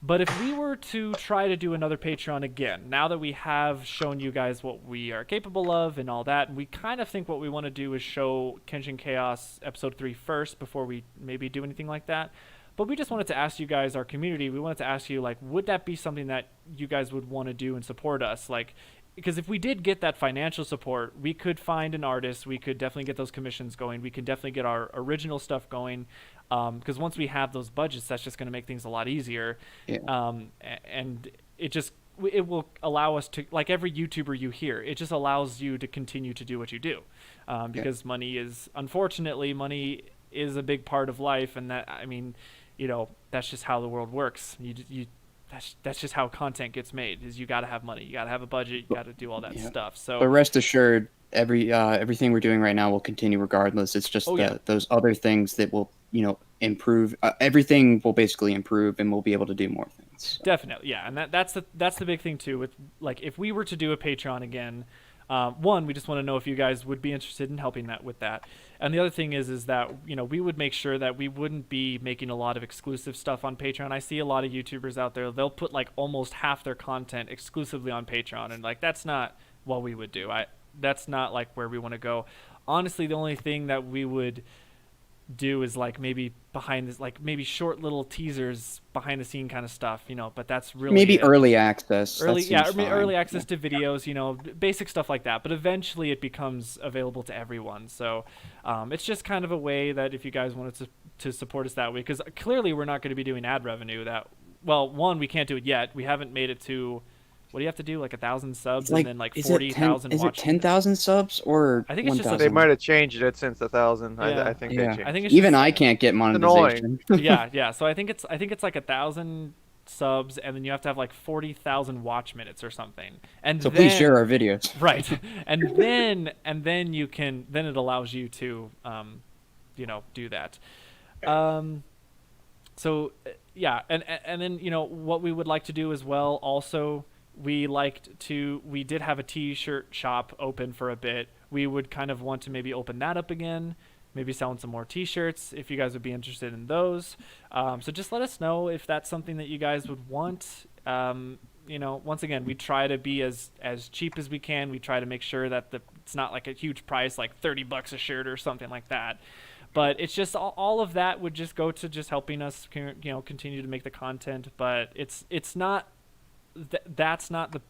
But if we were to try to do another Patreon again, now that we have shown you guys what we are capable of and all that, and we kind of think what we want to do is show Kenshin Chaos Episode 3 first before we maybe do anything like that. But we just wanted to ask you guys, our community, we wanted to ask you, like, would that be something that you guys would want to do and support us? Like, because if we did get that financial support, we could find an artist, we could definitely get those commissions going, we could definitely get our original stuff going, because once we have those budgets, that's just going to make things a lot easier. Yeah. And it will allow us to, like every YouTuber you hear, it just allows you to continue to do what you do, because money is a big part of life, and that, I mean, that's just how the world works. That's just how content gets made. Is you got to have money, you got to have a budget, you got to do all that stuff. So, but rest assured, everything we're doing right now will continue regardless. It's just those other things that will improve. Everything will basically improve, and we'll be able to do more things. So. Definitely, yeah, and that's the big thing too. With like, if we were to do a Patreon again, one, we just want to know if you guys would be interested in helping with that. And the other thing is that, we would make sure that we wouldn't be making a lot of exclusive stuff on Patreon. I see a lot of YouTubers out there, they'll put like almost half their content exclusively on Patreon. And like, that's not what we would do. That's not like where we want to go. Honestly, the only thing that we would do is like maybe behind this, like maybe short little teasers, behind the scene kind of stuff, but that's really maybe early access. Early access to videos, basic stuff like that. But eventually it becomes available to everyone. So it's just kind of a way that if you guys wanted to support us that way, because clearly we're not going to be doing ad revenue. One, we can't do it yet. We haven't made it to. What do you have to do? Like 1,000 subs and then like 40,000 watches? Is it 10,000 subs or I think it's 1, just they might have changed it since 1,000. Yeah. I think they changed. I think it's even I can't get monetization. yeah. So I think it's like 1,000 subs, and then you have to have like 40,000 watch minutes or something. And so please share our videos. Right, and then it allows you to do that. So yeah, and then what we would like to do as well also. We did have a t-shirt shop open for a bit. We would kind of want to maybe open that up again, maybe selling some more t-shirts if you guys would be interested in those. So just let us know if that's something that you guys would want. Once again, we try to be as cheap as we can. We try to make sure that it's not like a huge price, like $30 a shirt or something like that. But it's just all of that would just go to just helping us, continue to make the content. But it's not. That's not the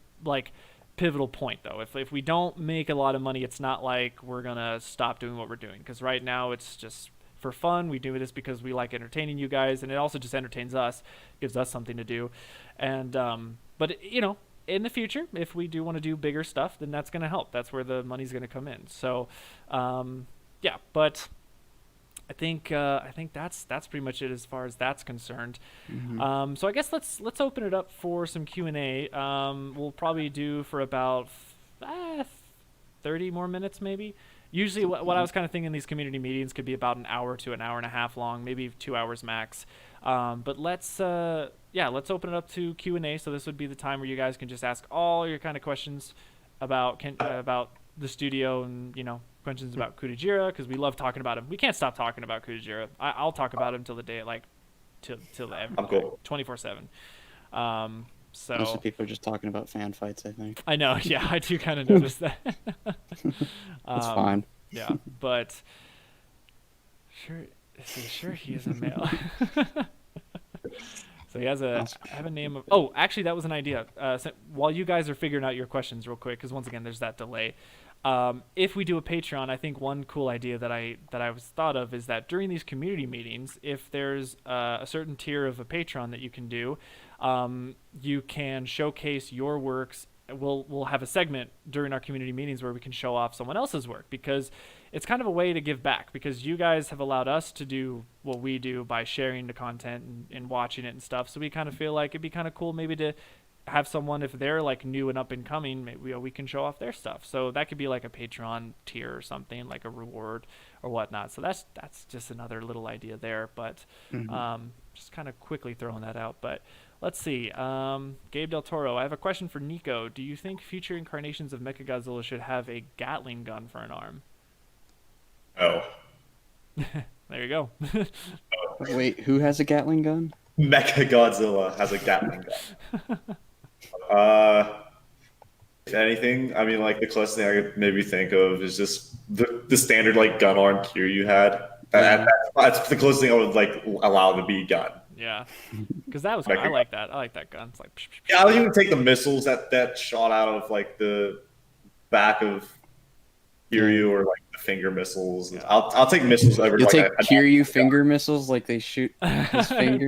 pivotal point though. If we don't make a lot of money, it's not like we're gonna stop doing what we're doing, because right now it's just for fun. We do this because we like entertaining you guys, and it also just entertains us, gives us something to do. And but in the future, if we do want to do bigger stuff, then that's gonna help. That's where the money's gonna come in. So but I think that's pretty much it as far as that's concerned. Mm-hmm. So I guess let's open it up for some Q&A. We'll probably do for about 30 more minutes maybe. Usually what I was kind of thinking, these community meetings could be about an hour to an hour and a half long, maybe 2 hours max. But let's open it up to Q&A. So this would be the time where you guys can just ask all your kind of questions about the studio and questions about Kudajira, because we love talking about him. We can't stop talking about Kudajira. I'll talk about him till the day, till the end, 24/7. So Most of the people are just talking about fan fights, I think. I know, yeah, I do kind of notice that. That's fine. Yeah, but sure he is a male. So he has I have a name of. Oh, actually, that was an idea. So while you guys are figuring out your questions real quick, because once again, there's that delay. If we do a Patreon, I think one cool idea that I was thought of is that during these community meetings, if there's a certain tier of a Patreon that you can do, you can showcase your works. We'll have a segment during our community meetings where we can show off someone else's work, because it's kind of a way to give back, because you guys have allowed us to do what we do by sharing the content and watching it and stuff. So we kind of feel like it'd be kind of cool maybe to have someone, if they're like new and up and coming, maybe we can show off their stuff. So that could be like a Patreon tier or something, like a reward or whatnot. So that's just another little idea there, but just kind of quickly throwing that out. But let's see. Gabe Del Toro, I have a question for Nico. Do you think future incarnations of Mechagodzilla should have a Gatling gun for an arm? Oh. There you go. Wait, who has a Gatling gun? Mechagodzilla has a Gatling gun. If anything, I mean, like, the closest thing I could maybe think of is just the standard, like, gun arm Kiryu had. That's the closest thing I would, like, allow to be a gun. Yeah, because that was cool. I like that. I like that gun. It's like, yeah, I would even take the missiles that shot out of, like, the back of Kiryu, or like the finger missiles. Yeah. I'll take missiles over. You'll like take Kiryu finger missiles, like they shoot his finger.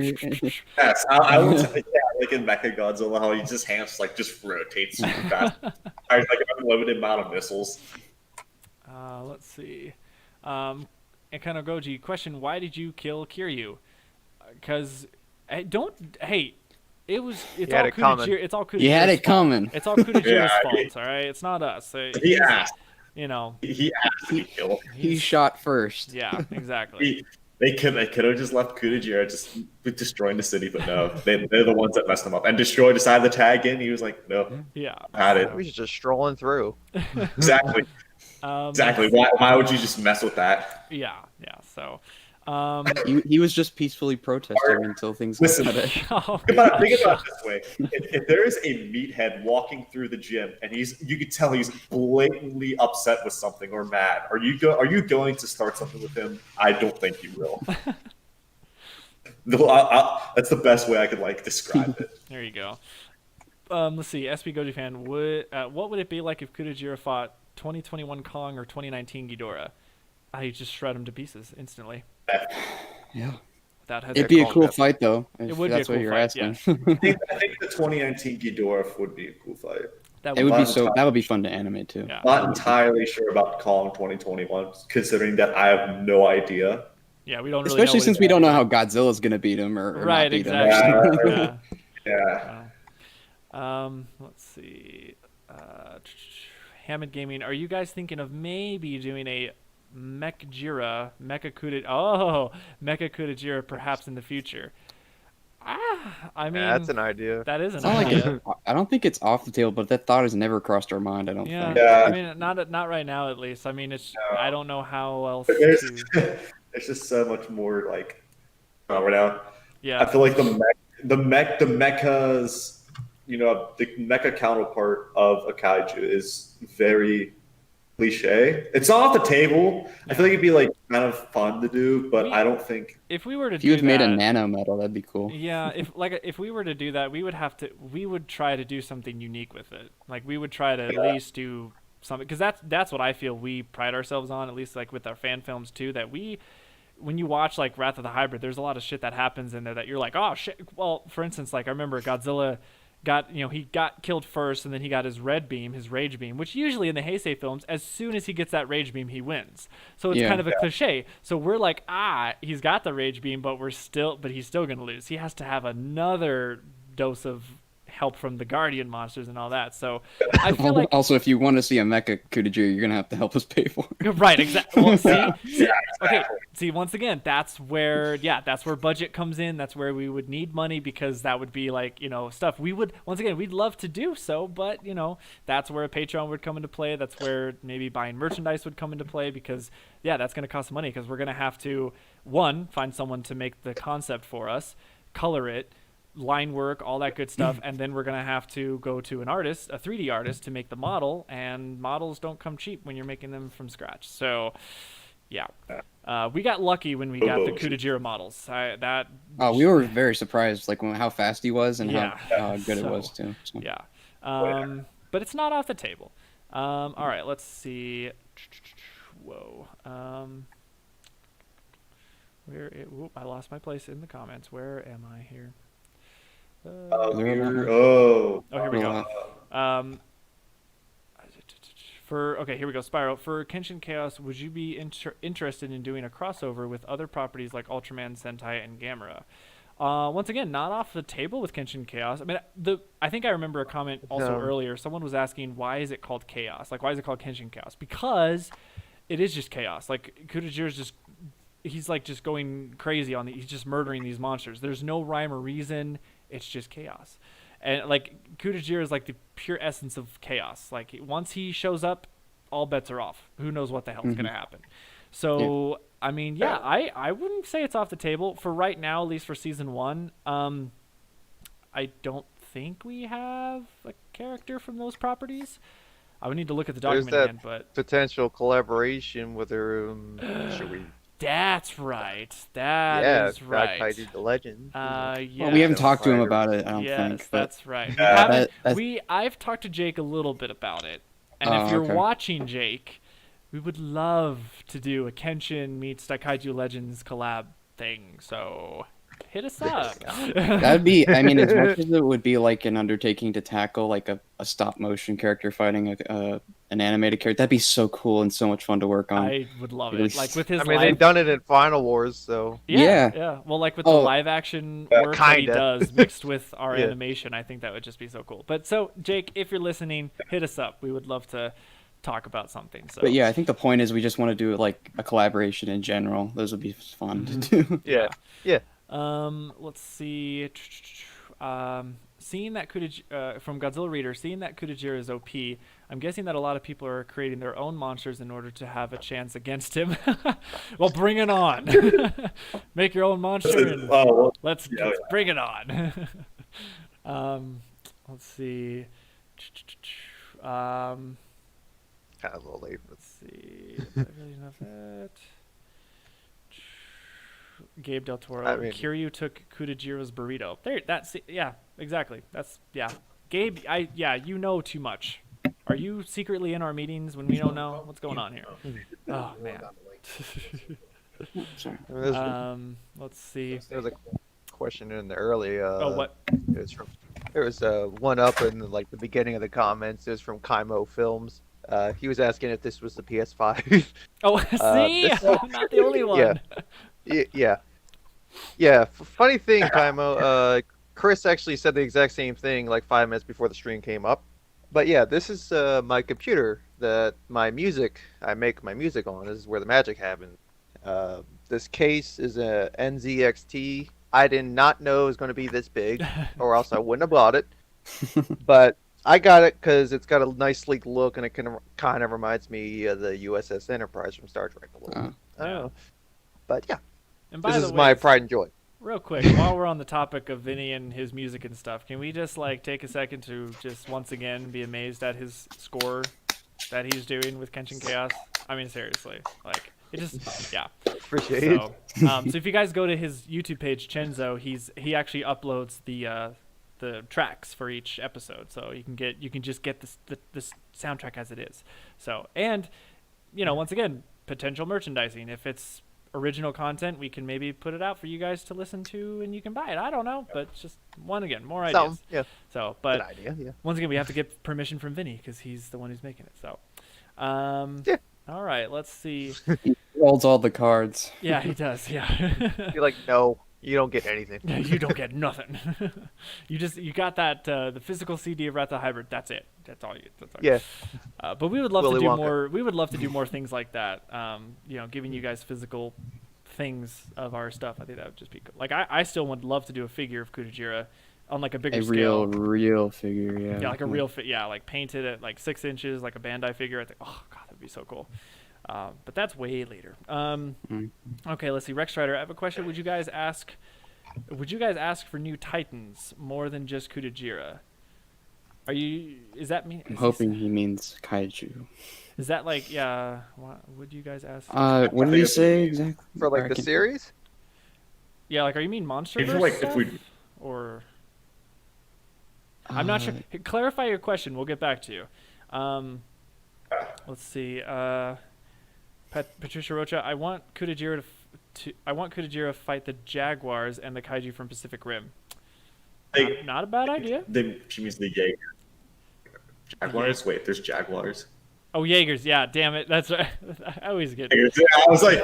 Yes, I would. Yeah, like in Mechagodzilla, how he just just rotates super fast. Like an unlimited amount of missiles. Let's see. And kind of Goji question: why did you kill Kiryu? Because it's all Kudajiro. It's all Kudajiro. You had it coming. It's all Kudajiro's fault. All right, it's not us. He asked. You know, he asked to be killed. He shot first. Yeah, exactly. They could have just left Kudajiro just destroying the city, but no, they're the ones that messed him up. And Destroy decided to tag in. He was like, no, yeah, had it. He was just strolling through. Exactly. Exactly. Why would you just mess with that? Yeah. So. He was just peacefully protesting until things got better. Think about it this way: if there is a meathead walking through the gym and you could tell he's blatantly upset with something or mad, are you going to start something with him? I don't think you will. That's the best way I could describe it. There you go. Let's see. SB Goji fan, what would it be like if Kudajiro fought 2021 Kong or 2019 Ghidorah? I just shred him to pieces instantly. Yeah. It'd be a cool fight, though. It would be a cool fight, asking. Yeah. I think the 2019 Ghidorah would be a cool fight. That would be fun to animate too. Yeah. Not entirely sure about Kong 2021, considering that I have no idea. Yeah, we don't really Especially know since we don't know how Godzilla's gonna beat him or right, not beat exactly. him. Yeah. Let's see. Hammond Gaming, are you guys thinking of maybe doing a Mecha Kudajiro perhaps in the future? I mean, that's an idea. That is an idea. I don't think it's off the table, but that thought has never crossed our mind. I don't think. Yeah. I mean, not right now at least. I mean, it's. No. I don't know how else. There's just so much more right now. Yeah. I feel like the mechas, the mecha counterpart of a kaiju is very cliche. It's not off the table. I feel like it'd be kind of fun to do, but I don't think if we were to if you had made a nano metal, that'd be cool. Yeah, if we were to do that, we would try to do something unique with it. Like we would try to at least do something, because that's what I feel we pride ourselves on, at least with our fan films too, that when you watch Wrath of the Hybrid, there's a lot of shit that happens in there that you're like, oh shit. Well, for instance, I remember Godzilla he got killed first, and then he got his red beam, his rage beam, which usually in the Heisei films, as soon as he gets that rage beam, he wins. So it's kind of a cliche. So we're like, he's got the rage beam, but he's still going to lose. He has to have another dose of help from the guardian monsters and all that. So I feel like also, if you want to see a Mecha Kudajiro, you're gonna have to help us pay for it. Right, exactly. Well, see, once again, that's where budget comes in. That's where we would need money, because that would be stuff we'd love to do so, but that's where a Patreon would come into play. That's where maybe buying merchandise would come into play, because that's going to cost money, because we're going to have to find someone to make the concept for us, color it, line work, all that good stuff, and then we're gonna have to go to an artist, a 3D artist, to make the model, and models don't come cheap when you're making them from scratch. So, yeah, we got lucky when we got the Kudajira models. We were very surprised, like how fast he was and Yeah. how good it So, was too. So. Yeah, but it's not off the table. All right, let's see. Whoa. I lost my place in the comments. Where am I here? Oh. Oh, here we go. Here we go. Spyro. For Kenshin Chaos, would you be interested in doing a crossover with other properties like Ultraman, Sentai, and Gamera? Once again, not off the table with Kenshin Chaos. I mean, I think I remember a comment also earlier. Someone was asking, why is it called Chaos? Like, why is it called Kenshin Chaos? Because it is just chaos. Like, Kudajira's he's like just going crazy he's just murdering these monsters. There's no rhyme or reason. It's just chaos. And like Kudajira is like the pure essence of chaos. Like once he shows up, all bets are off. Who knows what the hell's going to happen. So, I mean, yeah, I wouldn't say it's off the table for right now, at least for season 1. I don't think we have a character from those properties. I would need to look at the document again, but potential collaboration with her. Should we? That's right. That is right. Kaiju the Legend. Yeah. Well, we haven't talked to him about it, I don't think. Yes, that's right. I've talked to Jake a little bit about it. And if you're watching, Jake, we would love to do a Kenshin meets Daikaiju Legends collab thing. So hit us up. That'd be, I mean, as much as it would be like an undertaking to tackle like a stop motion character fighting an animated character, that'd be so cool and so much fun to work on. I would love it. Like with his they've done it in Final Wars, so yeah. Well, like with the live action work that he does mixed with our animation, I think that would just be so cool. But so Jake, if you're listening, hit us up. We would love to talk about something. So. But yeah, I think the point is we just want to do like a collaboration in general. Those would be fun to do. Yeah. Let's see. Seeing that from Godzilla Reader, seeing that Kudajira is OP, I'm guessing that a lot of people are creating their own monsters in order to have a chance against him. Well, bring it on. Make your own monster and let's bring it on. Let's see. Kind of a little late. Let's see. Did I really know that? Gabe Del Toro. Kiryu took Kudajira's burrito. There. Exactly. Gabe, you know too much. Are you secretly in our meetings when we don't know what's going on here? Oh man. Let's see. There was a question in the early. What? There was one up in like the beginning of the comments. It was from Kaimo Films. He was asking if this was the PS5. Oh, see, I'm not the only one. Yeah. Funny thing, Kaimo. Chris actually said the exact same thing like 5 minutes before the stream came up. But yeah, this is my computer that I make my music on. This is where the magic happens. This case is a NZXT. I did not know it was going to be this big, or else I wouldn't have bought it. But I got it because it's got a nice sleek look, and it kind of reminds me of the USS Enterprise from Star Trek a little. But yeah, and this is my pride and joy. Real quick, while we're on the topic of Vinny and his music and stuff, can we just like take a second to just once again be amazed at his score that he's doing with Kenshin Chaos? I mean, seriously, like it just Appreciate it. So if you guys go to his YouTube page, Chenzo, he actually uploads the tracks for each episode, so you can just get this soundtrack as it is. So, and once again, potential merchandising. If it's original content, we can maybe put it out for you guys to listen to, and you can buy it. I don't know, but just more ideas. So, but good idea, yeah. Once again, we have to get permission from Vinny because he's the one who's making it. So, all right, let's see. He holds all the cards. Yeah, he does. Yeah. You're like, no, you don't get anything. You don't get nothing. You got that the physical CD of Rat the Hybrid. That's it. That's all. Yeah. But we would love to do Wonka. more. We would love to do more things like that. Giving you guys physical things of our stuff. I think that would just be cool. Like I still would love to do a figure of Kudajira on like a bigger scale. real figure. Yeah. Yeah, like a real like painted at like 6 inches, like a Bandai figure. I think, oh god, that'd be so cool. But that's way later. Okay, let's see. Rex Strider, I have a question. Would you guys ask Would you guys ask for new Titans more than just Kutajira? Are you? Is that mean? I'm hoping he means kaiju. Is that like yeah? What would you guys ask? What did he say exactly? For like Or I the can't- series? Yeah, like are you mean monster I feel like if stuff? we- Or I'm not sure. Hey, clarify your question. We'll get back to you. Let's see. Patricia Rocha, I want Kutajira to fight the Jaguars and the kaiju from Pacific Rim. Not a bad idea. She means the Jaeger. Jaguars? Wait, there's Jaguars. Oh, Jaegers. Yeah, damn it. That's right. I always get. I was like,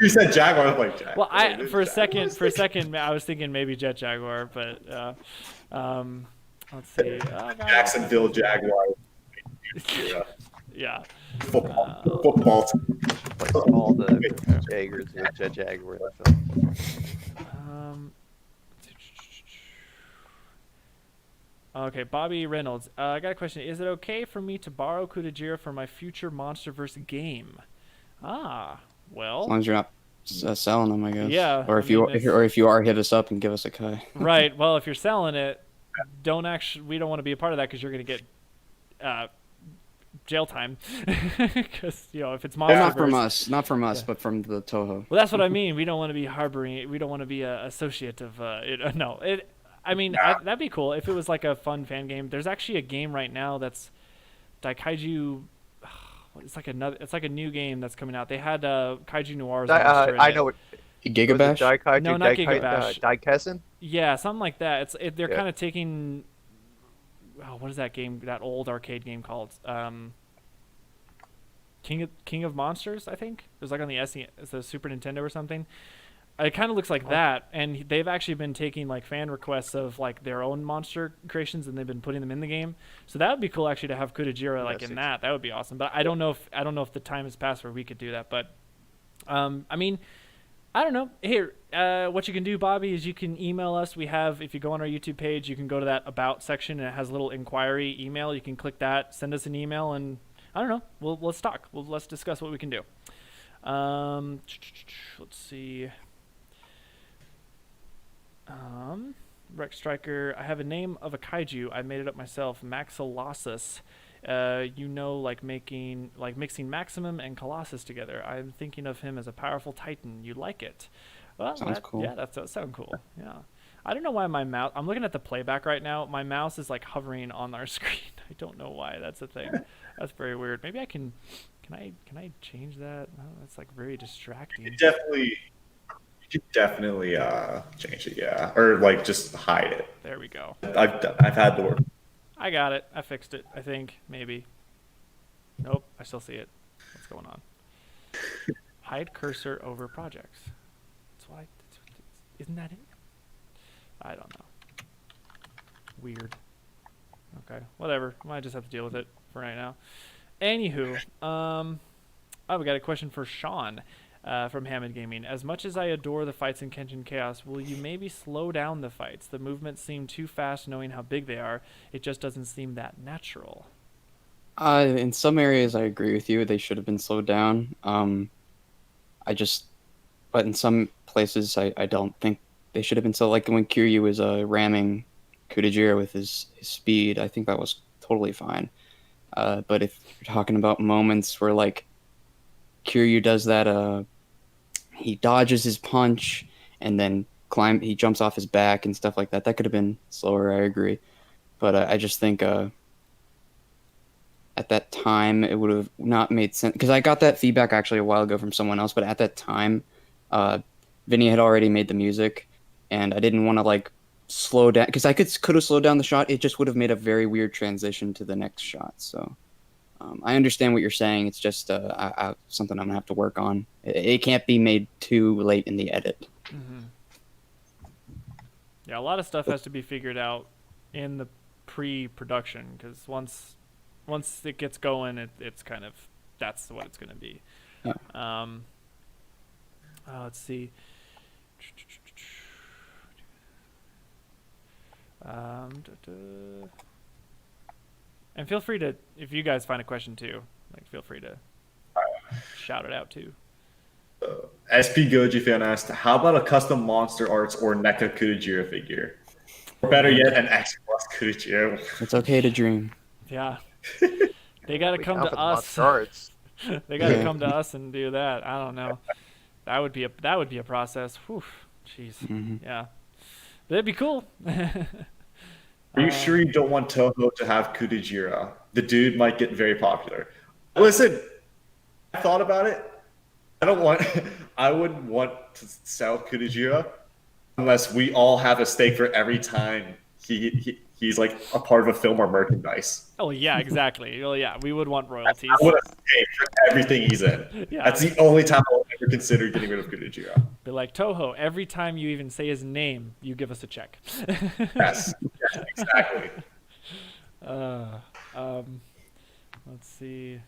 you said Jaguar. I'm like, Jaguar. Well, There's for a Jaguars? second, I was thinking maybe Jet Jaguar, but let's see. Oh, God. Jacksonville Jaguars. Yeah. Football. Like all the Jaegers with Jet Jaguar in the film. Okay, Bobby Reynolds. I got a question. Is it okay for me to borrow Kutajira for my future MonsterVerse game? As Well. long as you're not selling them, I guess. Yeah, Or I if you mean, or if you are, hit us up and give us a kai. Right. Well, if you're selling it, we don't want to be a part of that because you're going to get jail time. Because if it's MonsterVerse. Well, not from us, but from the Toho. Well, that's what I mean. We don't want to be harboring. We don't want to be an associate of. No. I mean, that'd be cool if it was like a fun fan game. There's actually a game right now that's Daikaiju. It's like a new game that's coming out. They had Kaiju Noirs. I know it. Gigabash? No, not Gigabash. Daikessen? Yeah, something like that. They're Yeah. kind of taking. Oh, what is that game? That old arcade game called? King of Monsters, I think. It was like on the the Super Nintendo or something. It kind of looks like that, and they've actually been taking like fan requests of like their own monster creations, and they've been putting them in the game. So that would be cool actually to have Kutajira like in that. That would be awesome. But I don't know if the time has passed where we could do that. But I mean, I don't know. Here, what you can do, Bobby, is you can email us. If you go on our YouTube page, you can go to that About section, and it has a little inquiry email. You can click that, send us an email, and I don't know. Let's talk. Let's discuss what we can do. Let's see. Rex Striker, I have a name of a kaiju. I made it up myself. Maxilossus. Like mixing Maximum and Colossus together. I'm thinking of him as a powerful titan. You like it? Well, Sounds cool. Yeah, that does sound cool. Yeah. I don't know why my mouse. I'm looking at the playback right now. My mouse is like hovering on our screen. I don't know why. That's a thing. That's very weird. Maybe I can. Can I change that? Oh, that's like very distracting. You could definitely change it, yeah, or like just hide it. There we go. I've had to work. I got it. I fixed it. I think maybe. Nope. I still see it. What's going on? Hide cursor over projects. Isn't that it? I don't know. Weird. Okay. Whatever. Might just have to deal with it for right now. Anywho, we got a question for Sean. From Hammond Gaming. As much as I adore the fights in Kenshin Chaos, will you maybe slow down the fights? The movements seem too fast knowing how big they are. It just doesn't seem that natural. In some areas, I agree with you. They should have been slowed down. But in some places, I don't think they should have been so. Like when Kiryu was ramming Kutajira with his speed, I think that was totally fine. But if you're talking about moments where like Kiryu does that, he dodges his punch and then he jumps off his back and stuff like that. That could have been slower, I agree. But I just think at that time it would have not made sense. Because I got that feedback actually a while ago from someone else, but at that time, Vinny had already made the music, and I didn't want to like slow down. Because I could have slowed down the shot. It just would have made a very weird transition to the next shot, so... I understand what you're saying. It's just something I'm going to have to work on. It can't be made too late in the edit. Mm-hmm. Yeah, a lot of stuff has to be figured out in the pre-production, because once it gets going, it's kind of, that's what it's going to be. Yeah. Let's see. And feel free to, if you guys find a question too, like feel free to shout it out too. SP Goji fan asked, "How about a custom monster arts or NECA Kujira figure, or better yet, an X Plus Kujira?" It's okay to dream. Yeah. They got to We come down to for the us. monster arts. They got to Yeah. come to us and do that. I don't know. That would be a process. Whew. Jeez. Yeah. That'd be cool. Are you sure you don't want Toho to have Kujira? The dude might get very popular. Listen, I thought about it. I don't want. I wouldn't want to sell Kujira unless we all have a stake for every time he's like a part of a film or merchandise. Oh yeah, exactly. Well, yeah, we would want royalties. I want a stake for everything he's in. Yeah. That's the only time I'll ever consider getting rid of Kujira. Be like, Toho, every time you even say his name, you give us a check. Yes, exactly. Let's see.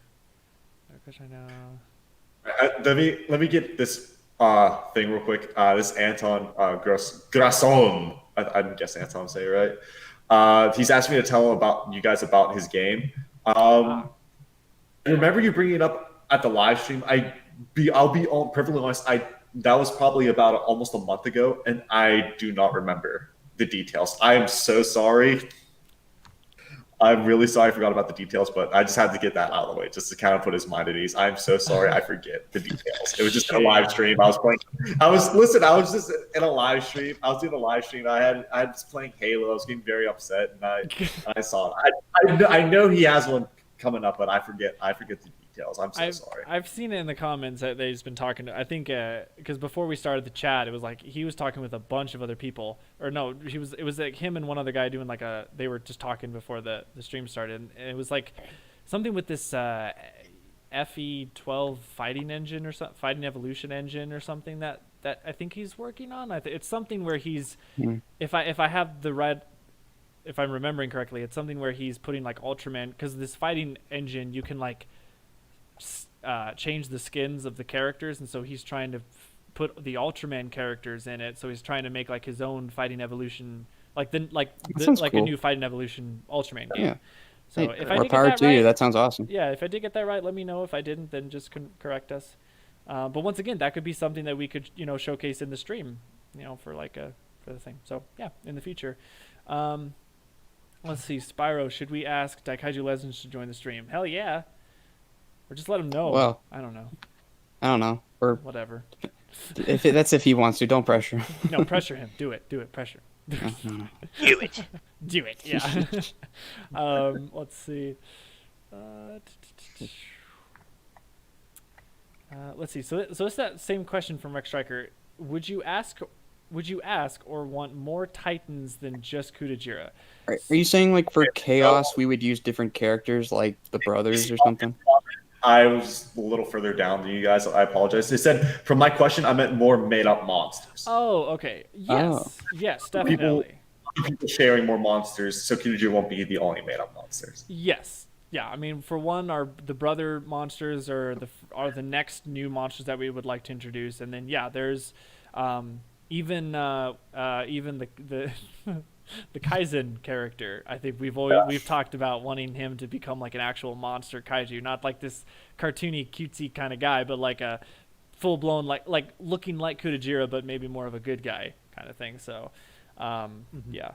Question now. Let me get this thing real quick. This is Anton Grasson. I'm guessing Anton say it right. He's asked me to tell him about you guys about his game. I remember you bringing it up at the live stream. I'll be all perfectly honest. That was probably about almost a month ago, and I do not remember the details. I am so sorry. I'm really sorry I forgot about the details, but I just had to get that out of the way just to kind of put his mind at ease. I'm so sorry I forget the details. It was just a live stream. I was just in a live stream. I was doing a live stream. I was playing Halo. I was getting very upset, and I saw it. I know he has one coming up, but I forget the details. I'm so sorry. I've seen it in the comments that they've been talking to. I think because before we started the chat, it was like he was talking with a bunch of other people, or no, it was like him and one other guy doing they were just talking before the stream started, and it was like something with this FE12 fighting engine or something, fighting evolution engine or something that I think he's working on. It's something where he's if I have the right. If I'm remembering correctly, it's something where he's putting like Ultraman, because this fighting engine you can like change the skins of the characters, and so he's trying to put the Ultraman characters in it. So he's trying to make like his own fighting evolution, like cool. a new fighting evolution Ultraman game. Yeah. So Hey, if I more did power get that to right, you. That sounds awesome. yeah, if I did get that right, let me know. If I didn't, then just correct us. But once again, that could be something that we could showcase in the stream, for for the thing. So yeah, in the future. Let's see, Spyro, should we ask Daikaiju Legends to join the stream? Hell yeah. Or just let him know. Well, I don't know. Or Whatever. that's if he wants to. Don't pressure him. No, pressure him. Do it. Pressure. No. Do it. Yeah. Let's see. Let's see. So it's that same question from Rex Striker. Would you ask or want more Titans than just Kudajira? Are you saying like for Chaos we would use different characters like the brothers or something? I was a little further down than you guys. I apologize. They said from my question, I meant more made-up monsters. Oh, okay. Yes, definitely. People sharing more monsters, so Kujira won't be the only made-up monsters. Yes. Yeah, I mean, for one, the brother monsters are the next new monsters that we would like to introduce, and then there's even the the Kaizen character. I think we've talked about wanting him to become like an actual monster kaiju, not like this cartoony cutesy kind of guy, but like a full blown like looking like Kudajira, but maybe more of a good guy kind of thing. So yeah,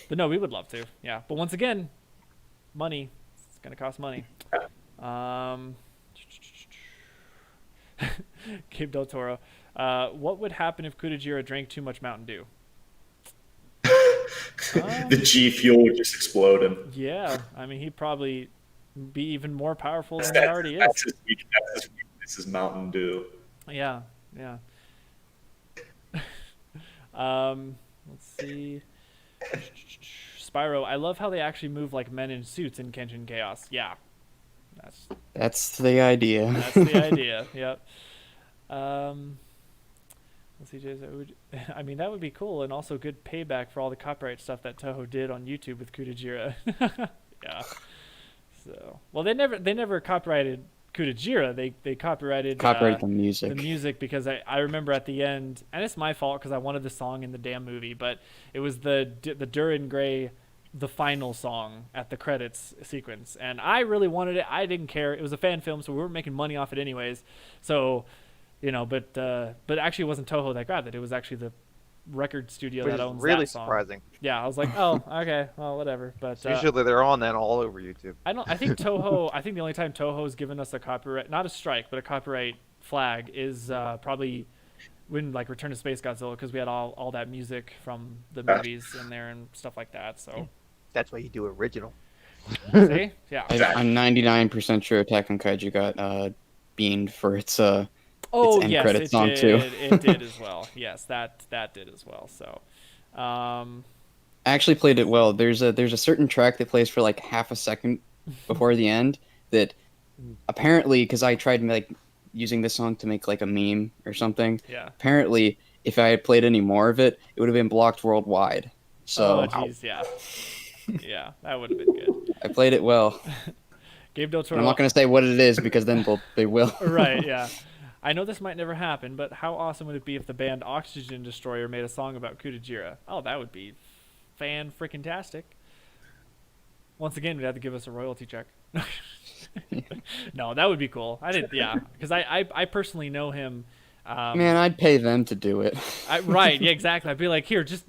but no, we would love to. Yeah, but once again, money. It's gonna cost money. Gabe Del Toro. What would happen if Kudajira drank too much Mountain Dew? The G fuel would just explode him. Yeah, I mean, he'd probably be even more powerful than he already is. That's his weakness. This is Mountain Dew. Yeah. Let's see. Spyro, I love how they actually move like men in suits in Kenshin Chaos. Yeah. That's the idea. That's the idea. Yep. Let's see, I mean, that would be cool and also good payback for all the copyright stuff that Toho did on YouTube with Kudajira. Yeah. So, well, they never copyrighted Kudajira. They copyrighted the music. The music, because I remember at the end, and it's my fault because I wanted the song in the damn movie, but it was the Duran Gray, the final song at the credits sequence, and I really wanted it. I didn't care. It was a fan film, so we weren't making money off it anyways. So but actually it wasn't Toho that grabbed it. It was actually the record studio Which that is owns really that song. surprising. Yeah, I was like, oh, okay, well, whatever. But Usually they're on that all over YouTube. I think Toho. I think the only time Toho's given us a copyright, not a strike, but a copyright flag, is probably when like Return to Space Godzilla, because we had all that music from the movies in there and stuff like that. So That's why you do original. see, yeah. I'm 99% sure Attack on Kaiju got beamed for its end credit it song did. too. It did as well. Yes, that did as well. So, I actually played it well. There's a certain track that plays for like half a second before the end that apparently, because I tried like using this song to make like a meme or something. yeah. Apparently, if I had played any more of it, it would have been blocked worldwide. So Oh, jeez, yeah. Yeah, that would have been good. I played it well. Gabe Del And Toro. I'm not going to say what it is because then they will. Right, yeah. I know this might never happen, but how awesome would it be if the band Oxygen Destroyer made a song about Kutajira? Oh, that would be fan-freaking-tastic. Once again, we'd have to give us a royalty check. No, that would be cool. Yeah, because I personally know him. Man, I'd pay them to do it. Right, yeah, exactly. I'd be like, here, just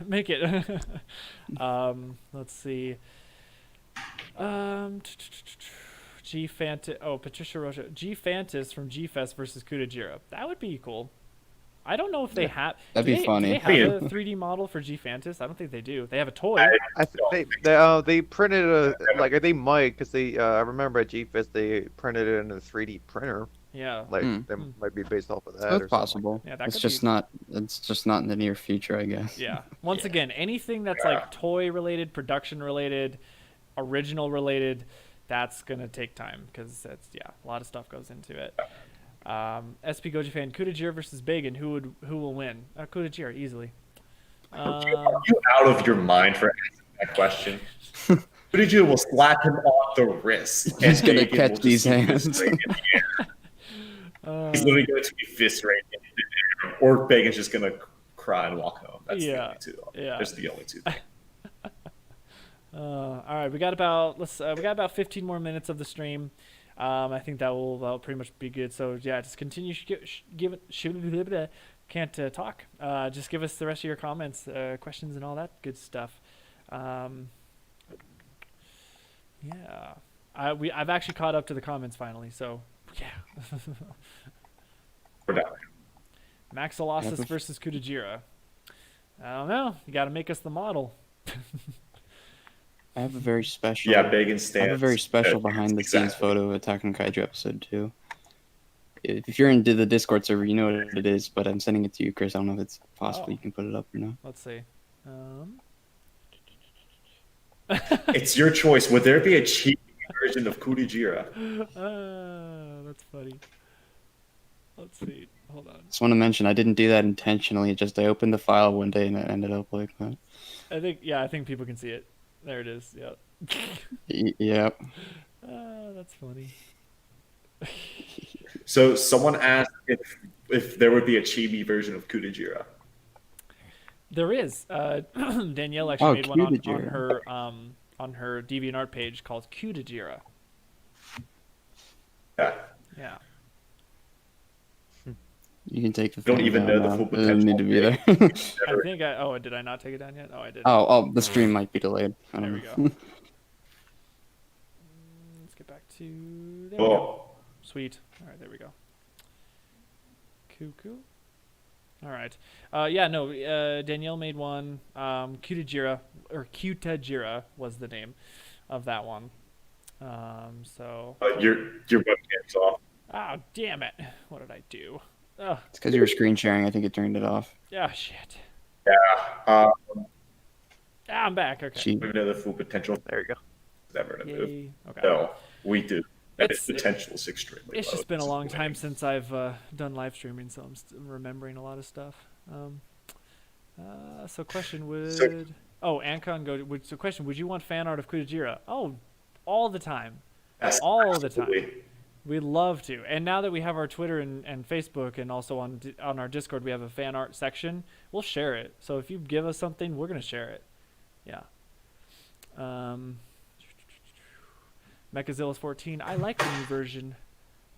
make it. Let's see. G Fantas. Oh, Patricia Rocha. G Fantas from G Fest versus Kutajira. That would be cool. I don't know if they have. That'd be funny. Do they have a 3D model for G Fantas? I don't think they do. They have a toy. I think they printed they might, because I remember at G-Fest they printed it in a 3D printer. Yeah. Like they might be based off of that. That's or possible. Something. Yeah, that it's could just be- not. It's just not in the near future, I guess. Yeah. Once again, anything that's like toy related, production related, original related, that's gonna take time because that's a lot of stuff goes into it. SP Goji fan, Kutajira versus Bagan. Who will win? Kutajira easily. Are you out of your mind for asking that question? Kutajira will slap him on the wrist. He's gonna Bacon catch will just these be hands. eviscerated in the air. He's literally going to be eviscerated in the air, or Bacon's just gonna cry and walk home. That's the only two. Yeah. There's the only two. Things. All right, we got about 15 more minutes of the stream. I think that'll pretty much be good. So yeah, just continue. Can't talk. Just give us the rest of your comments, questions, and all that good stuff. Yeah, I've actually caught up to the comments finally. So yeah. We're done. Maxolossus versus Kutajira. I don't know. You got to make us the model. I have a very special. Yeah, Bacon I stands. have a very special behind-the-scenes photo of Attack on Kaiju episode 2. If you're into the Discord server, you know what it is, but I'm sending it to you, Chris. I don't know if it's possible you can put it up or not. Let's see. It's your choice. Would there be a cheap version of Kutajira? That's funny. Let's see. Hold on. Just want to mention, I didn't do that intentionally. Just I opened the file one day and it ended up like that. I think people can see it. There it is. Yeah. Yep. That's funny. So someone asked if there would be a chibi version of Kutajira. There is. Danielle actually made one on Kutajira. on her DeviantArt page called Kutajira. Yeah. Yeah. You can take the. Don't thing even down know the now. full It doesn't need to be there. I think did I not take it down yet? Oh, I did. Oh, the stream might be delayed. I There don't we know. go. Let's get back to there we go. Sweet. All right, there we go. Cool. All right. Danielle made one. Kutajira was the name of that one. So. Your webcam's off. Oh, damn it! What did I do? Oh, It's because you were screen sharing. I think it turned it off. shit. Yeah. I'm back. Okay. Gee. We know the full potential There you go. ever to move. Yay. Okay. No, we do. And its It's- potential is extremely It's low. just been a This is long winning. time since I've done live streaming, so I'm still remembering a lot of stuff. So question would Ancon so question, would you want fan art of Kutajira? Oh, all the time. Yes, all the absolutely. time. We'd love to. And now that we have our Twitter and Facebook and also on our Discord we have a fan art section, we'll share it. So if you give us something, we're going to share it. Yeah. Mechazilla's 14. I like the new version,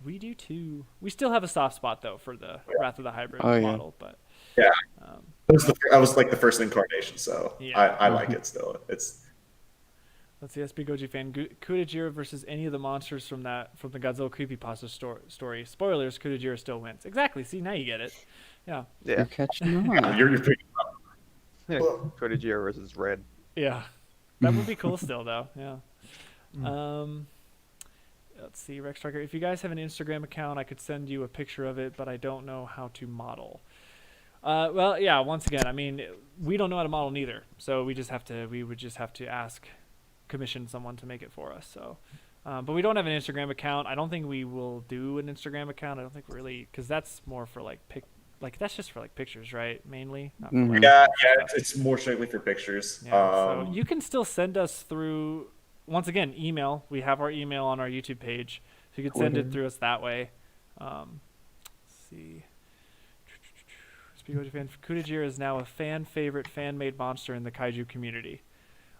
We do too. We still have a soft spot though for the Wrath of the Hybrid Oh, yeah. model, but Yeah. um, I was like the first incarnation, so Yeah. I like it still. It's let's see, SB Goji fan. Kudajira versus any of the monsters from the Godzilla creepypasta story. Spoilers: Kudajira still wins. Exactly. See, now you get it. Yeah. Yeah. You're catching on. you're pretty. Kojiro versus Red. Yeah. That would be cool still though. Yeah. Let's see, Rex Striker. If you guys have an Instagram account, I could send you a picture of it, but I don't know how to model. Well, yeah. Once again, I mean, we don't know how to model neither, so we would just have to commission someone to make it for us. So, but we don't have an Instagram account. I don't think we will do an Instagram account. I don't think really, because that's more for that's just for like pictures, right? Mainly. Not for, like, Yeah, stuff. it's more strictly for pictures. Yeah, so you can still send us through, once again, email. We have our email on our YouTube page, so you can send it through us that way. Let's see. Kudajira is now a fan favorite, fan made monster in the kaiju community.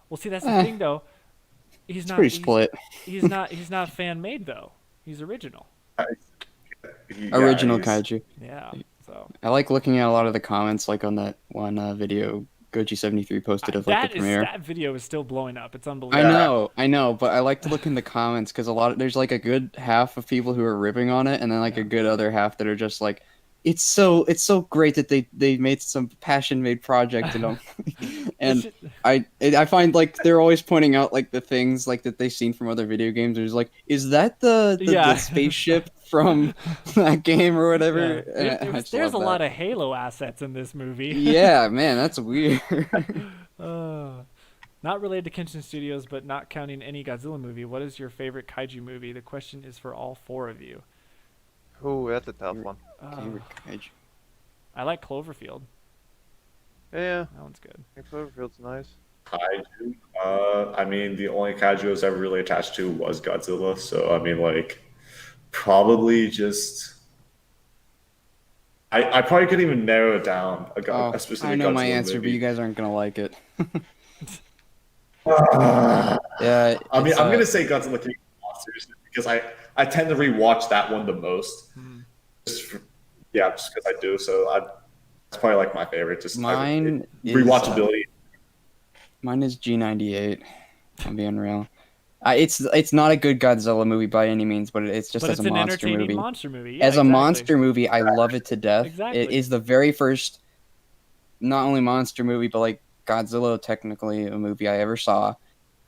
Well, see, that's the thing though. He's not Pretty split. He's not fan made though. He's original. Original kaiju. Yeah. So I like looking at a lot of the comments, like on that one video Goji73 posted of like the premiere. That video is still blowing up. It's unbelievable. I know, but I like to look in the comments because there's like a good half of people who are ripping on it, and then like a good other half that are just like, it's so great that they made some passion-made project, and I find like they're always pointing out like the things like that they've seen from other video games. There's like, is that the spaceship from that game or whatever? Yeah. There's a lot of Halo assets in this movie. Yeah, man, that's weird. Not related to Kenshin Studios, but not counting any Godzilla movie. What is your favorite kaiju movie? The question is for all four of you. Oh, that's a tough one. Favorite kaiju. I like Cloverfield. Yeah, That one's good. Cloverfield's nice. Kaiju. I mean, the only kaiju I was ever really attached to was Godzilla. So I mean, like, probably just. I probably couldn't even narrow it down. A specific I know my Godzilla answer, movie. but you guys aren't gonna like it. Yeah. I mean, I'm uh, gonna say Godzilla King of Monsters because I tend to rewatch that one the most. Just because I do. So that's probably like my favorite. Just Mine is, rewatchability. Mine is G98. I'm being real. It's not a good Godzilla movie by any means, but it's just as it's a an monster entertaining movie. monster movie. Yeah, As a exactly. monster movie, I love it to death. Exactly. It is the very first, not only monster movie, but like Godzilla, technically a movie I ever saw.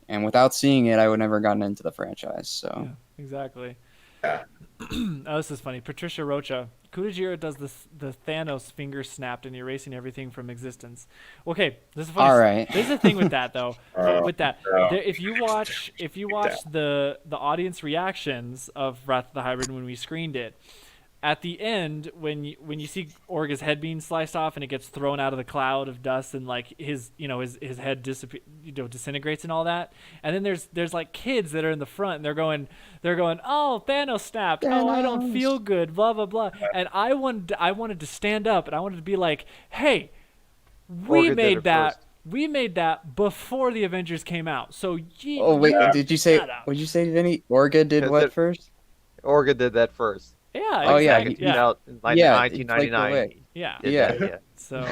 And without seeing it, I would never gotten into the franchise. So Yeah, exactly. Yeah. Oh, this is funny. Patricia Rocha. Kudajira does the Thanos finger snapped and erasing everything from existence. Okay, this is funny. All right. There's a thing with that though. With that, yeah. if you watch the audience reactions of Wrath of the Hybrid when we screened it, at the end when you see Orga's head being sliced off and it gets thrown out of the cloud of dust and like his head disintegrates and all that, and then there's like kids that are in the front and they're going, oh, Thanos snapped, oh, I don't feel good, blah blah blah, and I wanted to stand up and I wanted to be like, hey, we made that before the Avengers came out, so oh wait, did you say? that out. What did you say, Vinny? Orga did what first? Orga did that first. Yeah. Oh, yeah, exactly. It came out in like Yeah, 1999. Yeah. Yeah. So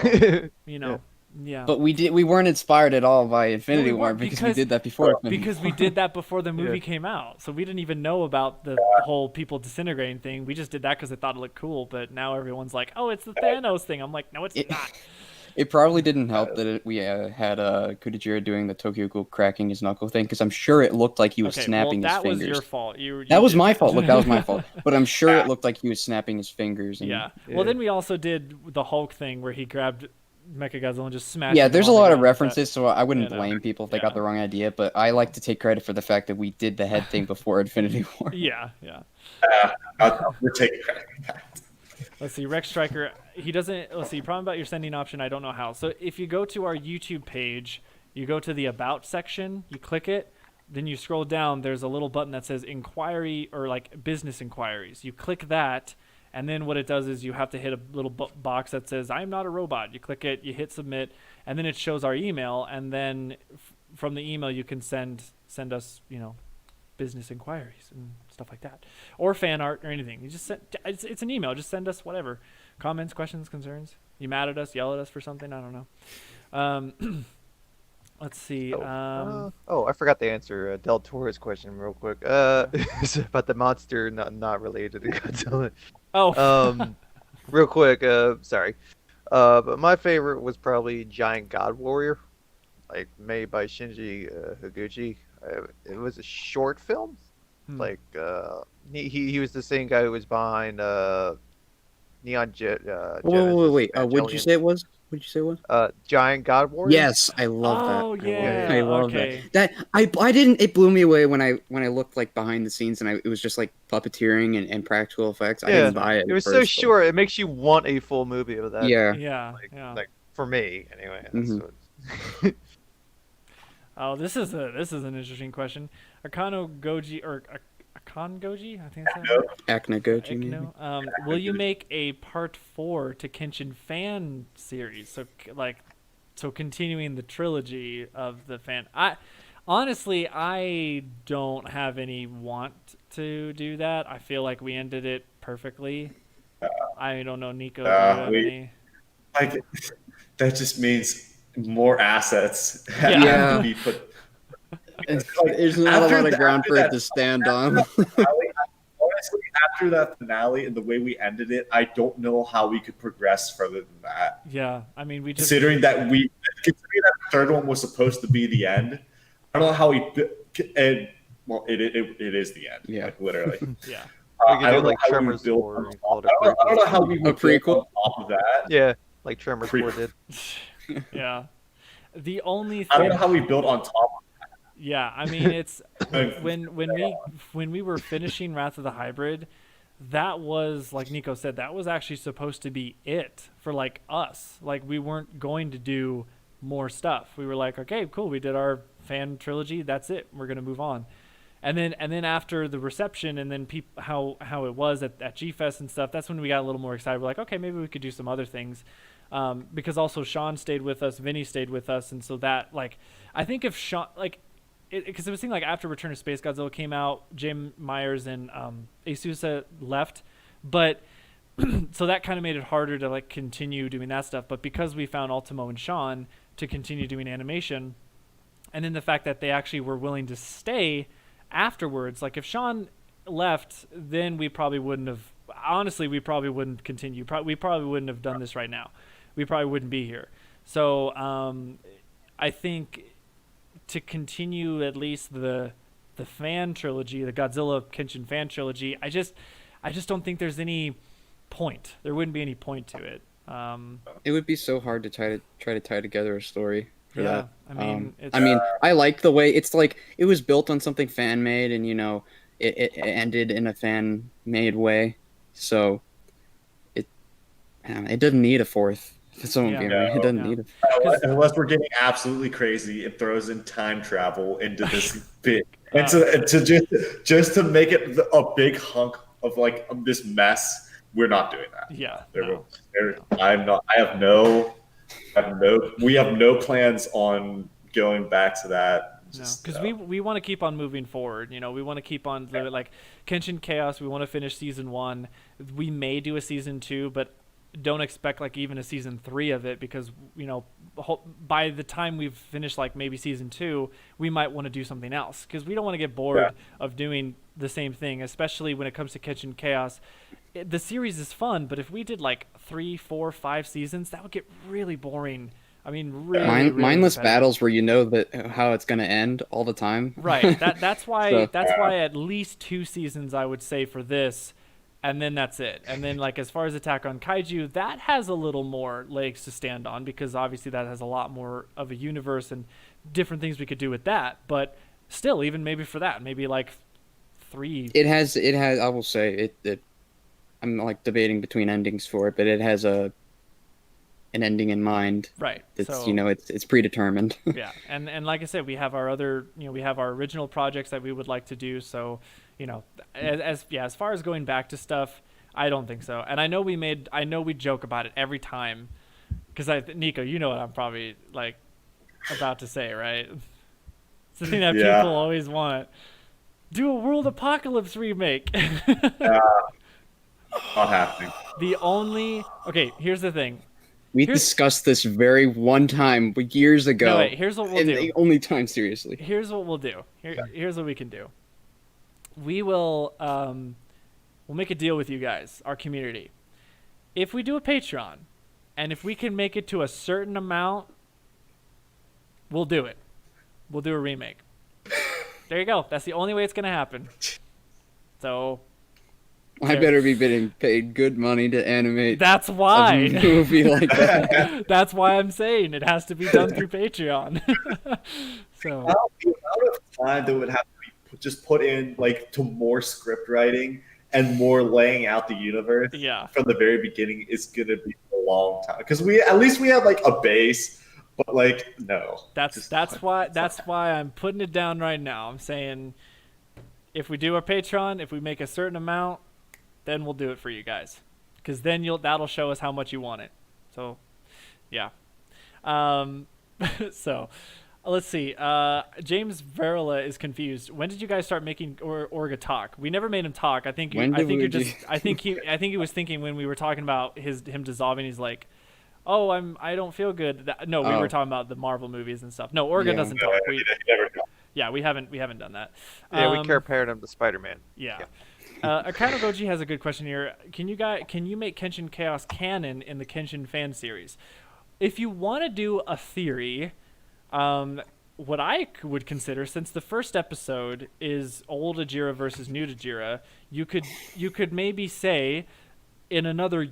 yeah. But we weren't inspired at all by Infinity we War weren't, because we did that before. Infinity because War. we did that before the movie came out, so we didn't even know about the whole people disintegrating thing. We just did that because they thought it looked cool. But now everyone's like, "Oh, it's the Thanos thing." I'm like, "No, it's not." It probably didn't help that we had Kudajira doing the Tokyo Ghoul cracking his knuckle thing, because I'm sure it looked like he was snapping his fingers. That was your fault. That was my fault. Look, that was my fault. But I'm sure it looked like he was snapping his fingers. And, Yeah. Well, then we also did the Hulk thing where he grabbed Mechagodzilla and just smashed. Yeah, him there's a on the lot of ground. references, so I wouldn't Yeah, blame people if they yeah. got the wrong idea. But I like to take credit for the fact that we did the head thing before Infinity War. Yeah. We're taking credit for that. Let's see, Rex Striker, he doesn't, let's see, problem about your sending option, I don't know how. So if you go to our YouTube page, you go to the About section, you click it, then you scroll down, there's a little button that says Inquiry, or like Business Inquiries. You click that, and then what it does is you have to hit a little box that says, I'm not a robot. You click it, you hit Submit, and then it shows our email, and then from the email you can send us, business inquiries and stuff like that, or fan art or anything. You just send, it's an email. Just send us whatever, comments, questions, concerns. You mad at us, yell at us for something, I don't know. Let's see. I forgot to answer Del Toro's question real quick. It's about the monster, not related to Godzilla. Oh. Real quick. Sorry. But my favorite was probably Giant God Warrior, like made by Shinji Higuchi. It was a short film. Like he was the same guy who was behind Neon Jet. Wait. What did you say it was? What did you say it was? Giant God Warrior. Yes, I love that. Oh yeah. I love Okay. that. I didn't. It blew me away when I looked like behind the scenes and it was just like puppeteering and practical effects. I didn't buy it. It was at so first, short. It makes you want a full movie of but- that. Yeah. Yeah. Like for me anyway. That's what- Oh, this is an interesting question. Akano Goji or Akon Goji, I think that's how Aknagoji, maybe? will you make a part 4 to Kenshin fan series? So continuing the trilogy of the fan. Honestly, I don't have any want to do that. I feel like we ended it perfectly. I don't know, Nico. Do you have any? Like, that just means more assets Yeah. have to be put. There's not a lot of ground for it to stand on. Honestly, after that finale and the way we ended it, I don't know how we could progress further than that. Yeah, I mean, we just Considering that the third one was supposed to be the end, I don't know how it is the end. Yeah. Like, literally. yeah. We could I do, don't know like, how we Tremors built 4 on and top- call it a I don't know how we A would build prequel? on top of that. Yeah, like Tremors Pre- 4 did. Yeah. The only I don't know thing, how we built on top yeah, I mean, it's of when we were finishing Wrath of the Hybrid, that was, like Nico said, that was actually supposed to be it for like us. Like, we weren't going to do more stuff. We were like, okay, cool, we did our fan trilogy, that's it. We're gonna move on. And then after the reception and then how it was at G-Fest and stuff, that's when we got a little more excited. We're like, okay, maybe we could do some other things. Because also Sean stayed with us, Vinny stayed with us, and so that, like, I think if Sean, like, because it was seeing like after Return of Space Godzilla came out, Jim Myers and Asusa left, but so that kind of made it harder to like continue doing that stuff. But because we found Ultimo and Sean to continue doing animation, and then the fact that they actually were willing to stay afterwards, like if Sean left, then we probably wouldn't have. Honestly, we probably wouldn't continue. We probably wouldn't have done this right now. We probably wouldn't be here. So I think to continue at least the fan trilogy, the Godzilla Kenshin fan trilogy, I just don't think there's any point. There wouldn't be any point to it. It would be so hard to try to tie together a story for Yeah, that. I mean, I like the way it's like it was built on something fan made, and it ended in a fan made way. So it doesn't need a fourth. If someone being right, it doesn't need a. unless we're getting absolutely crazy, it throws in time travel into this bit, and to just to make it a big hunk of like this mess. We're not doing that. yeah. I'm not. We have no plans on going back to that. Because we want to keep on moving forward. We want to keep on like Kenshin Chaos. We want to finish season 1. We may do a season 2, but don't expect like even a season 3 of it, because by the time we've finished like maybe season 2, we might want to do something else, because we don't want to get bored of doing the same thing, especially when it comes to Kenshin Chaos. The series is fun, but if we did like 3, 4, 5 seasons, that would get really boring. I mean, really, really mindless repetitive. battles where you know that how it's going to end all the time. Right. That's why So- that's why at least 2 seasons I would say for this, and then that's it. And then like as far as Attack on Kaiju, that has a little more legs to stand on, because obviously that has a lot more of a universe and different things we could do with that. But still, even maybe for that, maybe like 3. It has. I will say it. I'm like debating between endings for it, but it has an ending in mind. Right. It's So, it's predetermined. yeah, and like I said, we have our other, we have our original projects that we would like to do. So, as far as going back to stuff, I don't think so. And I know we joke about it every time, because Nico, you know what I'm probably like about to say, right? It's the thing that Yeah. people always want. Do a World Apocalypse remake. Not happening. Okay, here's the thing. We Here's- discussed this very one time years ago. No, wait, here's what we'll and do. the only time, seriously. Here's what we'll do. Here's what we can do. We will we'll make a deal with you guys, our community. If we do a Patreon, and if we can make it to a certain amount, we'll do it. We'll do a remake. There you go. That's the only way it's gonna happen. So I better be getting paid good money to animate that's a why. movie like that. That's why I'm saying it has to be done through Patreon. So The amount of time that would have to be just put in like to more script writing and more laying out the universe yeah. from the very beginning is gonna be a long time because we at least we have like a base, but like no. That's why I'm putting it down right now. I'm saying if we do our Patreon, if we make a certain amount, then we'll do it for you guys, because then that'll show us how much you want it. So, yeah. So, let's see. James Varela is confused. When did you guys start making Orga talk? We never made him talk. I think he was thinking when we were talking about him dissolving. He's like, oh, I don't feel good. No, we were talking about the Marvel movies and stuff. No, Orga doesn't talk. Yeah, we haven't done that. Yeah, we compared him to Spider-Man. Yeah. Akano Goji has a good question here. Can you make Kenshin Chaos canon in the Kenshin fan series? If you want to do a theory, what I would consider, since the first episode is old Ajira versus new Ajira, you could maybe say in another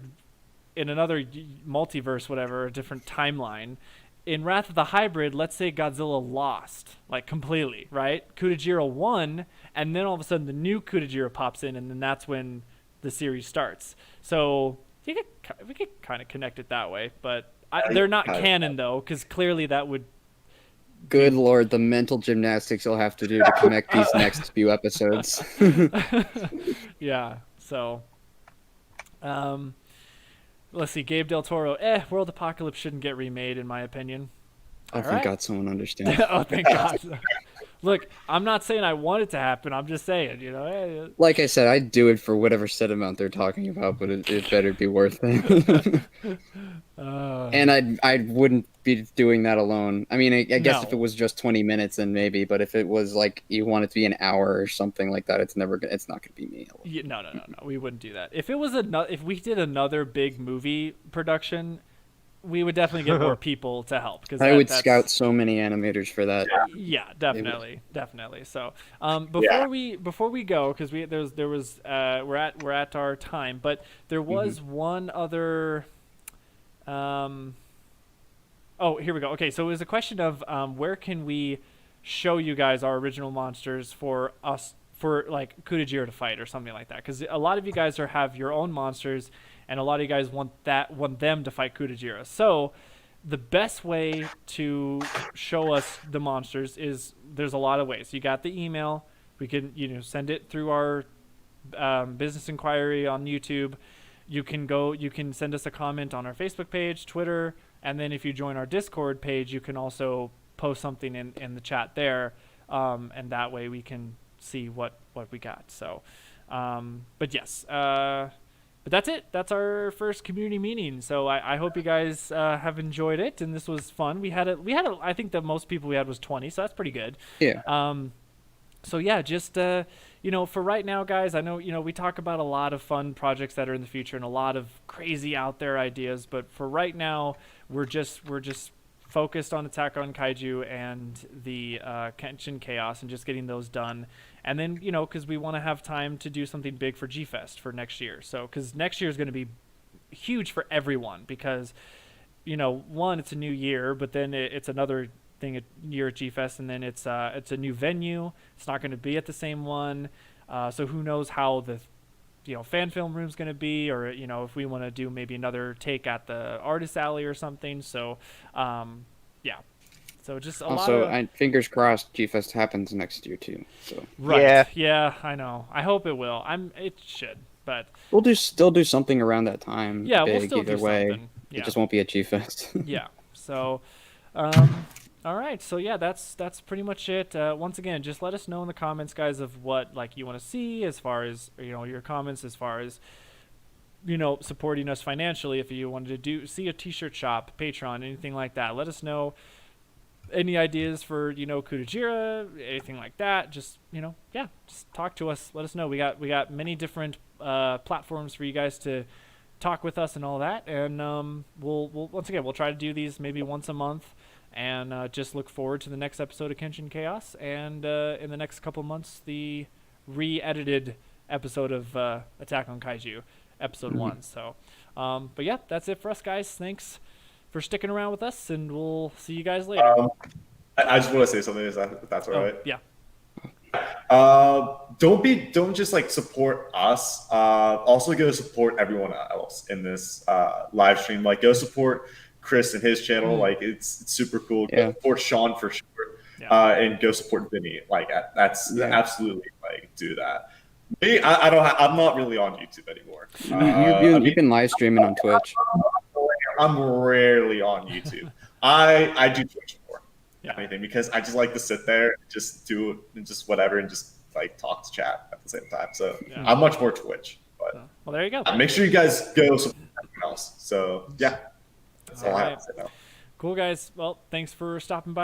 multiverse, whatever, a different timeline, in Wrath of the Hybrid, let's say Godzilla lost, like, completely, right? Kudajira won, and then all of a sudden the new Kudajira pops in, and then that's when the series starts. So we could kind of connect it that way, but they're not canon, though, because clearly that would... Good lord, the mental gymnastics you'll have to do to connect these next few episodes. Yeah, so... let's see, Gabe Del Toro. World Apocalypse shouldn't get remade, in my opinion. Oh, thank God someone understands. Oh, thank God. Look, I'm not saying I want it to happen. I'm just saying, Like I said, I'd do it for whatever set amount they're talking about, but it better be worth it. And I wouldn't be doing that alone. I mean, I guess if it was just 20 minutes, then maybe. But if it was like you want it to be an hour or something like that, it's not gonna be me. Yeah, no, we wouldn't do that. If we did another big movie production, we would definitely get more people to help. Because I would scout so many animators for that. Yeah, definitely. So, before we go, because we're at our time, but there was one other. Oh, here we go. Okay, so it was a question of where can we show you guys our original monsters for us, for like Kudajira to fight or something like that, because a lot of you guys have your own monsters, and a lot of you guys want them to fight Kudajira. So the best way to show us the monsters is, there's a lot of ways. You got the email. We can send it through our business inquiry on YouTube. You can send us a comment on our Facebook page, Twitter, and then if you join our Discord page, you can also post something in the chat there, and that way we can see what we got. So, but yes, but that's it. That's our first community meeting. So I hope you guys have enjoyed it, and this was fun. We had I think the most people we had was 20, so that's pretty good. Yeah. So yeah, just for right now, guys, I know we talk about a lot of fun projects that are in the future and a lot of crazy out there ideas, but for right now, we're just focused on Attack on Kaiju and the Kenshin Chaos and just getting those done. And then because we want to have time to do something big for G-Fest for next year. So because next year is going to be huge for everyone, because one, it's a new year, but then it's another thing a year at G-Fest, and then it's a new venue. It's not going to be at the same one, so who knows how the fan film room's going to be, or if we want to do maybe another take at the artist alley or something. So yeah, so just a lot of... fingers crossed G-Fest happens next year too. So right, yeah, I know. I hope it will. It should, but we'll still do something around that time. Yeah, big, we'll still either do way. something. Yeah. It just won't be at G-Fest. Yeah. So All right, so yeah, that's pretty much it. Once again, just let us know in the comments, guys, of what like you want to see as far as your comments as far as supporting us financially. If you wanted to see a T-shirt shop, Patreon, anything like that, let us know. Any ideas for Kudajira, anything like that? Just yeah, just talk to us. Let us know. We got many different platforms for you guys to talk with us and all that. And we'll once again we'll try to do these maybe once a month. And just look forward to the next episode of Kenshin Chaos, and in the next couple months, the re-edited episode of Attack on Kaiju, episode 1. So, but yeah, that's it for us, guys. Thanks for sticking around with us, and we'll see you guys later. I just want to say something, if that's all right. Yeah. Don't just like support us. Also go support everyone else in this live stream. Like go support Chris and his channel. Like it's super cool. Go support Sean for sure. Yeah. And go support Vinny. Like that's absolutely like do that. Me, I'm not really on YouTube anymore. You've been live streaming on Twitch. I'm rarely on YouTube. I do Twitch more anything because I just like to sit there and just do and just whatever and just like talk to chat at the same time. So I'm much more Twitch. But well, there you go. Make sure you guys go support everyone else. So yeah. That's all I have to say now. Cool, guys. Well, thanks for stopping by.